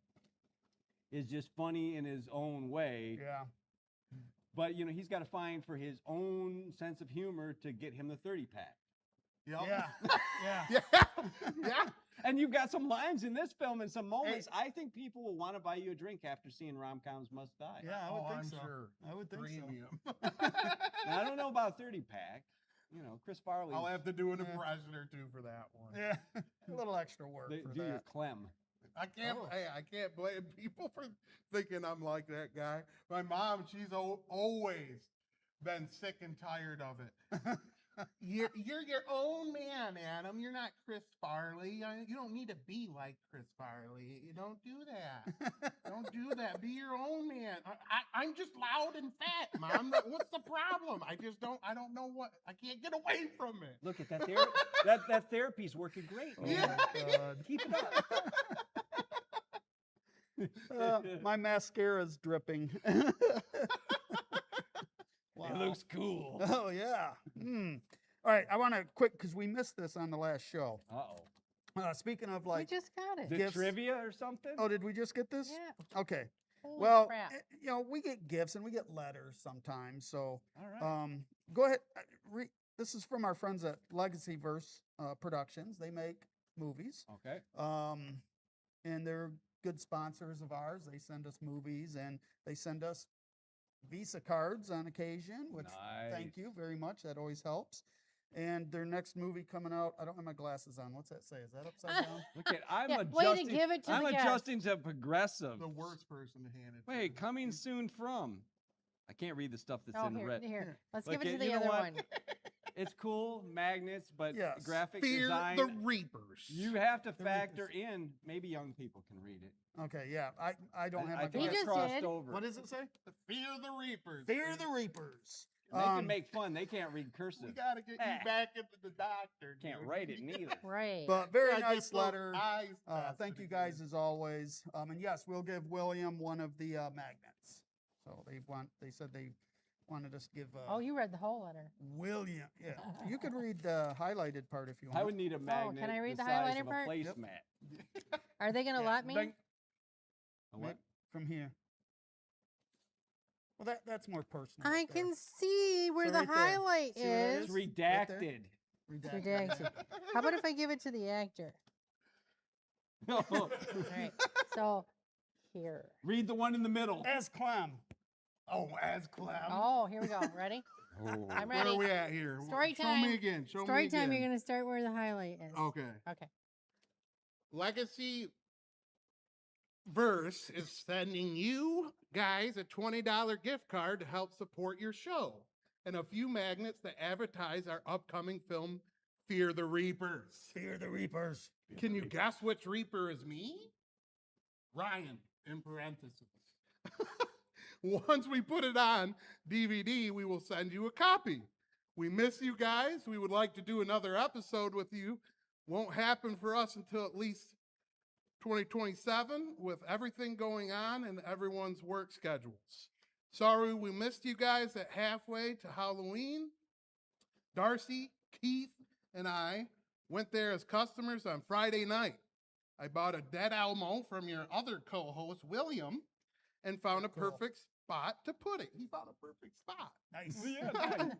is just funny in his own way. Yeah. But, he's got to find for his own sense of humor to get him the 30-pack. Yep. Yeah. Yeah. Yeah. Yeah. And you've got some lines in this film and some moments. I think people will want to buy you a drink after seeing Rom-Coms Must Die. Yeah, I would Oh, think I'm so. sure. I would think Premium. Now, I don't know about 30-pack. Chris Farley. I'll have to do an Yeah. impression or two for that one. so. Yeah. A little extra work for do your that. Clem. I can't. Oh. Hey, I can't blame people for thinking I'm like that guy. My mom, she's always been sick and tired of it. You're your own man, Adam. You're not Chris Farley. You don't need to be like Chris Farley. You don't do that. Don't do that. Be your own man. I'm just loud and fat, Mom. What's the problem? I don't know what. I can't get away from it. Look at that that therapy's working great. Oh Man. my God. Keep it up. My mascara's dripping. Wow. It looks cool. Oh yeah. Hmm. All right, I want to quick because we missed this on the last show. Uh-oh. Speaking of We like, just got it. Is it Gifts. trivia or something? oh, did we just get this? Yeah. Okay. Holy Well, crap. we get gifts and we get letters sometimes. So, All right. go ahead. This is from our friends at Legacy Verse Productions. They make movies. Okay. And they're good sponsors of ours. They send us movies and they send us Visa cards on occasion, which thank you very much. That always helps. And their next movie coming out, I don't have my glasses on. What's that say? Is that upside down? Look at I'm Yeah, adjusting. way to give it to I'm the guest. adjusting to progressive. The worst person to hand it. Wait, to. coming soon from. I can't read the stuff that's Oh, in here, red. here. Let's Look give it at- to you the know other what? one. It's cool, magnets, but Yes. graphic Fear design. the Reapers. You have to The factor in. Maybe young people can read it. Okay, yeah. I don't have I my think He it's just crossed did. over. What does it say? Fear the Reapers. Fear the Reapers. They can make fun. They can't read We cursive. gotta get you back into the doctor. Can't dude. write it neither. Right. But very Yeah, nice get those letter. eyes Thank tested you again. guys as always. And yes, we'll give William one of the magnets. So they said they wanted us to give Oh, you read the whole letter. William. Yeah, you could read the highlighted part if you want. I would need a magnet. can I read the size highlighter of part? A Yep. placemat. Are they going to Yeah, let me? Bang. A what? From here. Well, that's more personal. I right there. can see where So the right there. highlight See where it is. It's Right there? redacted. Redacted. How about if I give it to the actor? No. All right. So here. Read the one in the middle. As Clem. Oh, as Clem. Oh, here we go. Ready? Oh. I'm Where are ready. we at here? Story Show time. me again. Show Story me time. again. You're gonna start where the highlight is. Okay. Okay. Legacy Verse is sending you guys a $20 gift card to help support your show and a few magnets to advertise our upcoming film, Fear the Reapers. Fear the Reapers. Can you guess which Reaper is me? Ryan, in parentheses. Once we put it on DVD, we will send you a copy. We miss you guys. We would like to do another episode with you. Won't happen for us until at least 2027 with everything going on and everyone's work schedules. Sorry we missed you guys at halfway to Halloween. Darcy, Keith, and I went there as customers on Friday night. I bought a dead Elmo from your other co-host, William, and found a Cool. perfect spot to put it. He found a perfect spot. Nice. Yeah, nice.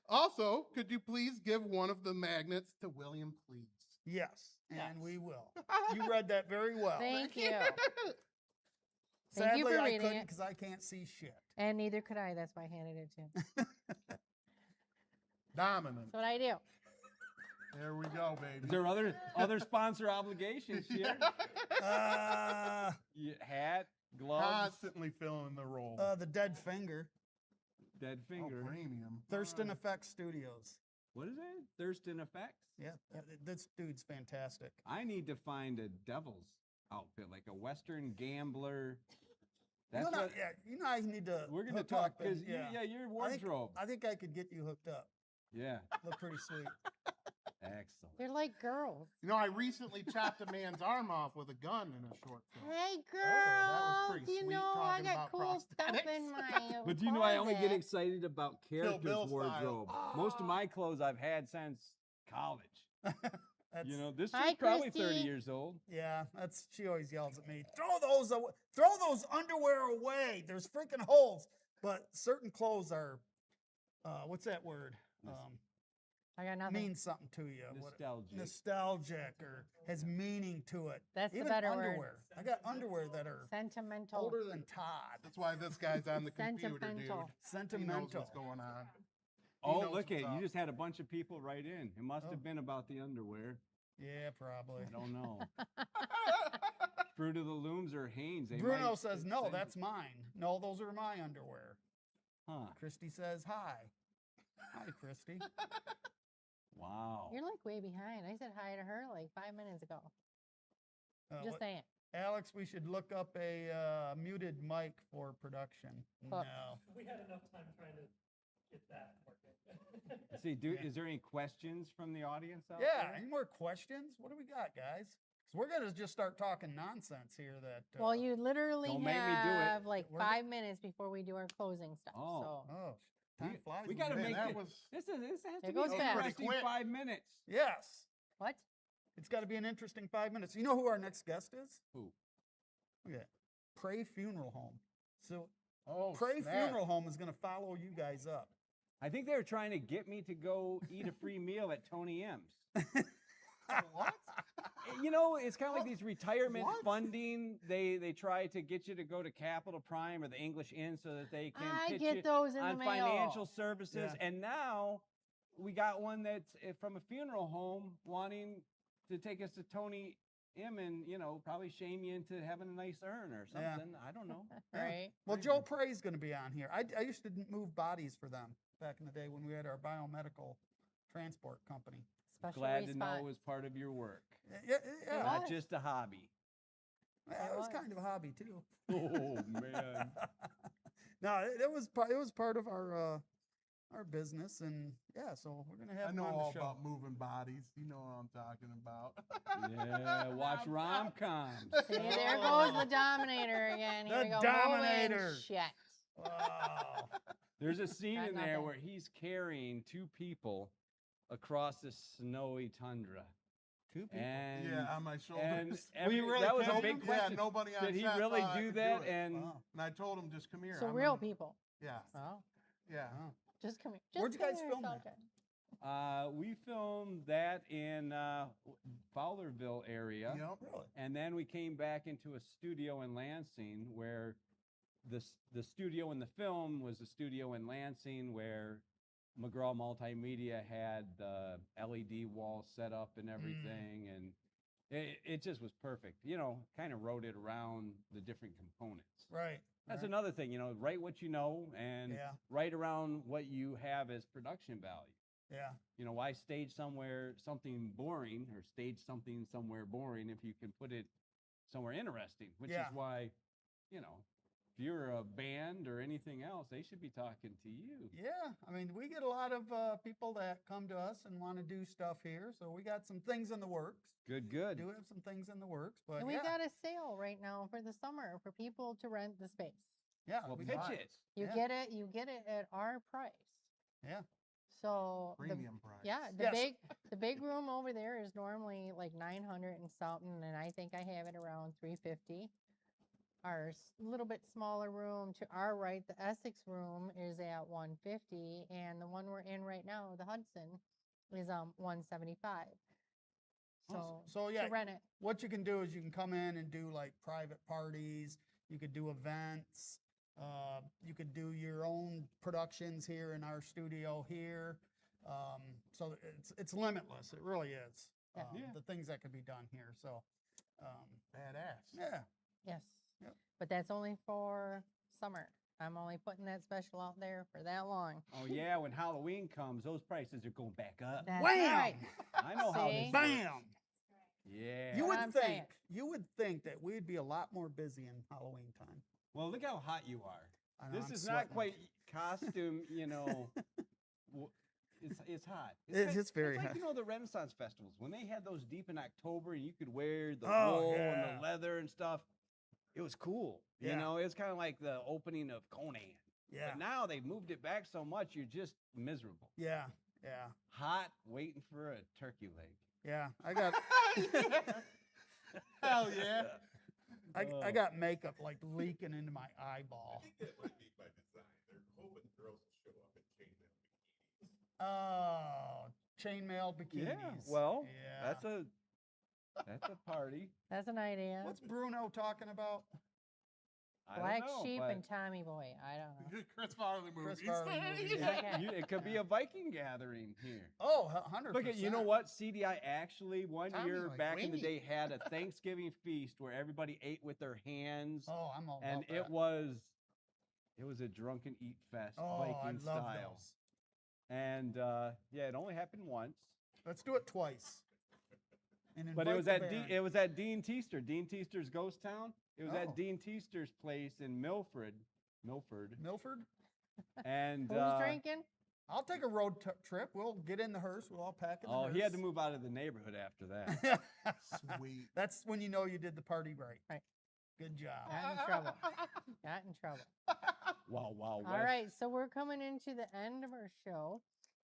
Also, could you please give one of the magnets to William, please? Yes, and Yes. we will. You read that very well. Thank you. Thank Sadly, you for I reading couldn't it. because I can't see shit. And neither could I. That's why I handed it to him. Dominant. That's what I do. There we go, Is baby. there other sponsor obligations here? Hat, gloves, Constantly filling the role. The Dead Finger, dead Oh, finger. premium. Thurston Effects Studios. What is it? Thurston Effects? Yeah, this dude's fantastic. I need to find a devil's outfit, like a Western gambler. You That's know, what you know, I need to. we're gonna hook talk up and- because your I think, wardrobe. I think I could get you hooked up. Yeah, Look pretty sweet. excellent. They're like girls. You know, I recently chopped a man's arm off with a gun in a short film. Hey, that was girl. pretty You sweet, know I talking got about cool stuff in prosthetics. my. But do you know I only get closet. excited about characters' Bill style. wardrobe. Most of my clothes I've had since college. That's, You know, this Hi, is probably 30 Christy. years old. Yeah, that's. She always yells at me. Throw those underwear away. There's freaking holes. But certain clothes are. What's that word? I got nothing. Means something to you. Nostalgic. Nostalgic or has meaning to it. That's the Even better word. underwear. I got underwear that are Sentimental. older than Todd. That's why this guy's on the computer, dude. Sentimental. He knows Sentimental. what's going on. Oh, knows look what's at up. you! Just had a bunch of people write in. It must Oh. have been about the underwear. Yeah, probably. I don't know. Fruit of the Looms or Hanes. They Bruno might says, no, send- that's mine. No, those are my underwear. Huh? Christy says, hi. Hi, Christy. Wow. You're like way behind. I said hi to her like 5 minutes ago. Just What- saying. Alex, we should look up a muted mic for production. Fuck. No. We had enough time trying to get that working. Let's see, is there any questions from the audience out Yeah, there? any more questions? What do we got, guys? 'Cause we're going to just start talking nonsense here that. Well, you literally Don't make me do it. have like We're 5 minutes before we do our closing stuff. Oh. So Oh, time flies. We when got to you're make that having it. was- This has to It be goes an fast. interesting Pretty quick. 5 minutes. Yes. what? It's got to be an interesting 5 minutes. You know who our next guest is? Who? Look at that. Pray Funeral Home. So Oh, Pray snap. Funeral Home is going to follow you guys up. I think they were trying to get me to go eat a free meal at Tony M's. What? You know, it's kind of like these retirement What? funding. They try to get you to go to Capital Prime or the English Inn so that they can I pitch get you those in on the mail. financial services. Yeah. And now we got one that's from a funeral home wanting to take us to Tony M and, you know, probably shame you into having a nice urn or Yeah. something. I don't know. Yeah. Right. Well, Joe Pray's going to be on here. I used to move bodies for them back in the day when we had our biomedical transport company. Special Glad to response. know it was part of your work, Yeah, It not was. just a hobby. Yeah, it was was. kind of a hobby too. Oh, man. No, it was part of our business, and yeah, so we're gonna have I him know on all the show. about moving bodies. You know what I'm talking about. Yeah, watch Rom-Coms. See, there goes the Dominator again. Here The we go. Dominator. Moving shit. Wow. There's a scene Got in there nothing. where he's carrying two people across the snowy tundra. Two people. And Yeah, on my and shoulders. that was a carry big him? Yeah, question. nobody on Did he set really thought I do could that? it. And Wow. And I told him, just come here. So I'm real in- people. Yeah, Oh, yeah. Wow. just come here. Just Where'd you come guys here, film it's all that? good. we filmed that in Fowlerville area. Yep. Really? And then we came back into a studio in Lansing where the studio in the film was a studio in Lansing where McGraw Multimedia had the LED wall set up and everything, and it just was perfect. You know, kind of wrote it around the different components. Right. That's right. another thing, you know, write what you know and Yeah. write around what you have as production value. Yeah. You know, why stage something boring or stage something somewhere boring if you can put it somewhere interesting, which Yeah. is why, you know, if you're a band or anything else, they should be talking to you. Yeah, I mean, we get a lot of people that come to us and want to do stuff here, so we got some things in the works. Good. Do have some things in the works, but And we yeah, got a sale right now for the summer for people to rent the space. yeah, Well, we pitch got it. You Yeah. get it at our price. Yeah, So Premium price. yeah, Yes. the big room over there is normally like 900 and something, and I think I have it around 350. Our little bit smaller room to our right, the Essex room, is at 150, and the one we're in right now, the Hudson, is 175. So So yeah, to rent it. what you can do is you can come in and do like private parties. You could do events. You could do your own productions here in our studio here. So it's limitless. It really is. Yeah. Yeah. The things that could be done here. So Badass. yeah, Yes. Yep. But that's only for summer. I'm only putting that special out there for that long. Oh yeah, when Halloween comes, those prices are going back up. That's Wham! right. I know how this See? works. bam. Yeah. You what would I'm think saying. you would think that we'd be a lot more busy in Halloween time. Well, look how hot you are. I know, This I'm is sweating. not quite costume, you know. It's hot. It's very like, hot. you know, the Renaissance festivals when they had those deep in October and you could wear the Oh, wool yeah. and the leather and stuff. It was cool. Yeah. You know, it was kind of like the opening of Conan. Yeah, But now they've moved it back so much, you're just miserable. yeah. Hot, waiting for a turkey leg. Yeah, I got Hell yeah. I got makeup like leaking into my eyeball. That might be by design. They're hoping girls will show up in chainmail bikinis. Oh, chainmail bikinis. Yeah, well, yeah. that's a party. That's an idea. What's Bruno talking about? I Black don't know, Sheep but and Tommy Boy. I don't know. Chris Farley movies. Chris Farley movies. Okay. it could be a Viking gathering here. Oh, 100%. Look at, you know what? CDI actually one Tommy year like back in the Wingy. day had a Thanksgiving feast where everybody ate with their hands, Oh, I'm all and about that. it was a drunken eat fest, Oh, I Viking love style. those. And yeah, it only happened once, Let's do it twice. And but it invite was the at Baron. it was at Dean Teaster, Dean Teaster's Ghost Town. It was Oh. at Dean Teaster's place in Milford, Milford. and Who's drinking? I'll take a road trip. We'll get in the hearse. We'll all pack in the oh, hearse. he had to move out of the neighborhood after that. Sweet. That's when you know you did the party right. Right. Good job. Got in trouble. Got in trouble. Wow, All right, so we're coming into the end of our show.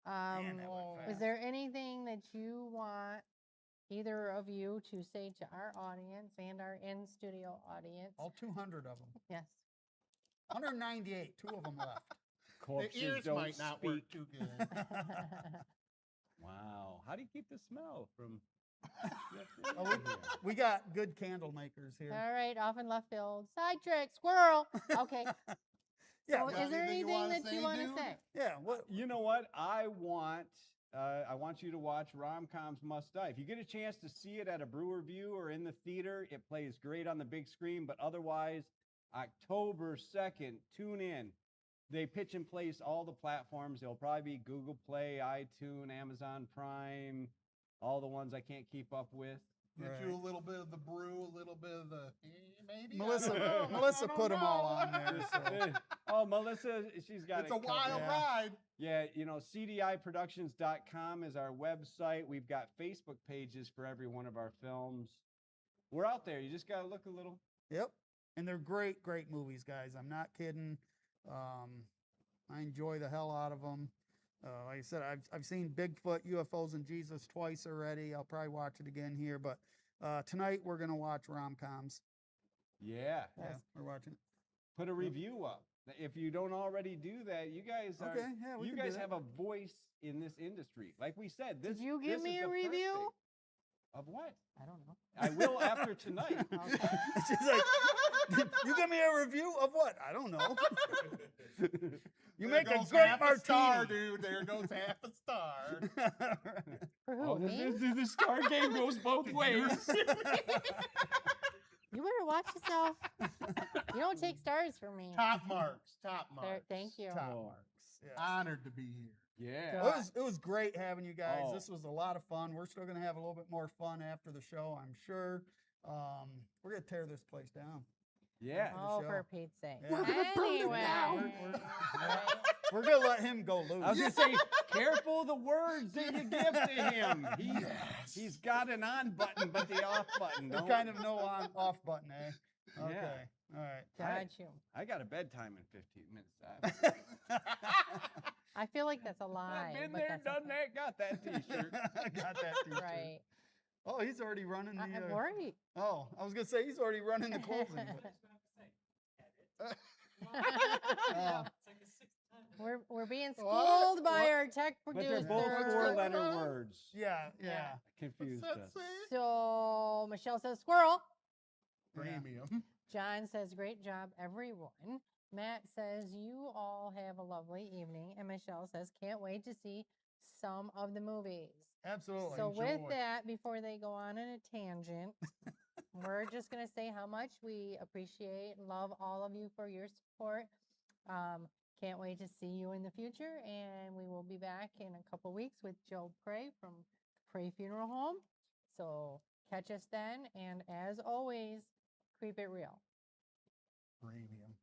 Man, that went Is fast. there anything that you want either of you to say to our audience and our in-studio audience? All 200 of them. Yes. 198. 2 of them left. Corpses The ears don't might not work speak. too good. Wow, how do you keep the smell from? Oh, we got good candle makers here. All right, off in left field. Sidetrack, squirrel. Okay. Yeah, So got is there anything you anything wanna that you say, want to dude? say? Yeah. What? You know what? I want you to watch Rom-Coms Must Die. If you get a chance to see it at a Brewer View or in the theater, it plays great on the big screen. But otherwise, October 2nd, tune in. They pitch and place all the platforms. It'll probably be Google Play, iTunes, Amazon Prime, all the ones I can't keep up with. Get Right. you a little bit of the brew, a little bit of the maybe. I Melissa, don't know, Melissa I don't put them all know. on there. So. Oh, Melissa, she's got It's it a wild Yeah. ride. Yeah, you know, CDIproductions.com is our website. We've got Facebook pages for every one of our films. We're out there. You just got to look a little. Yep. And they're great, great movies, guys. I'm not kidding. I enjoy the hell out of them. Like I said, I've seen Bigfoot, UFOs, and Jesus twice already. I'll probably watch it again here. But tonight we're gonna watch Rom-Coms. Yeah. Yeah, we're watching it. Put a review up. If you don't already do that, you guys are. Okay, yeah, we you can do guys that. have a voice in this industry. Like we said, this. Did you give this me is a the review? perfect- Of what? I don't know. I will after tonight. Okay. She's like, you give me a review of what? I don't know. You There make a goes great half a star, martini. dude. There goes half a star. For who? Oh, Me? the star game goes both ways. You better watch yourself. You don't take stars from me. Top marks. Top There, marks. thank you. Top Oh. marks. Yes. Honored to be here. Yeah. Well, it was great having you guys. Oh. This was a lot of fun. We're still gonna have a little bit more fun after the show, I'm sure. We're gonna tear this place down. Yeah. Oh, show. for Pete's sake. Yeah. We're gonna burn it Anyway, down. right? We're gonna let him go loose. I was gonna say, careful the words that you give to him. He's got an on button, but the off button. You Don't. kind of know on off button, eh? Yeah. Okay. All right. Got you. I got a bedtime in 15 minutes. I feel like that's a lie. I've been but there, that's done okay. that, got that T-shirt. I got that t-shirt. Right. Oh, he's already running the. I'm worried. Oh, I was gonna say he's already running the closing. Oh. We're being What? schooled by What? our tech But producer. they're both four-letter words. Yeah, yeah. Confused us. So Michelle says squirrel. Premium. John says great job, everyone. Matt says you all have a lovely evening, and Michelle says can't wait to see some of the movies. Absolutely. So with Enjoy. that, before they go on a tangent, we're just going to say how much we appreciate and love all of you for your support. Can't wait to see you in the future, and we will be back in a couple weeks with Joe Prey from Prey Funeral Home. So catch us then, and as always, keep it real. Premium.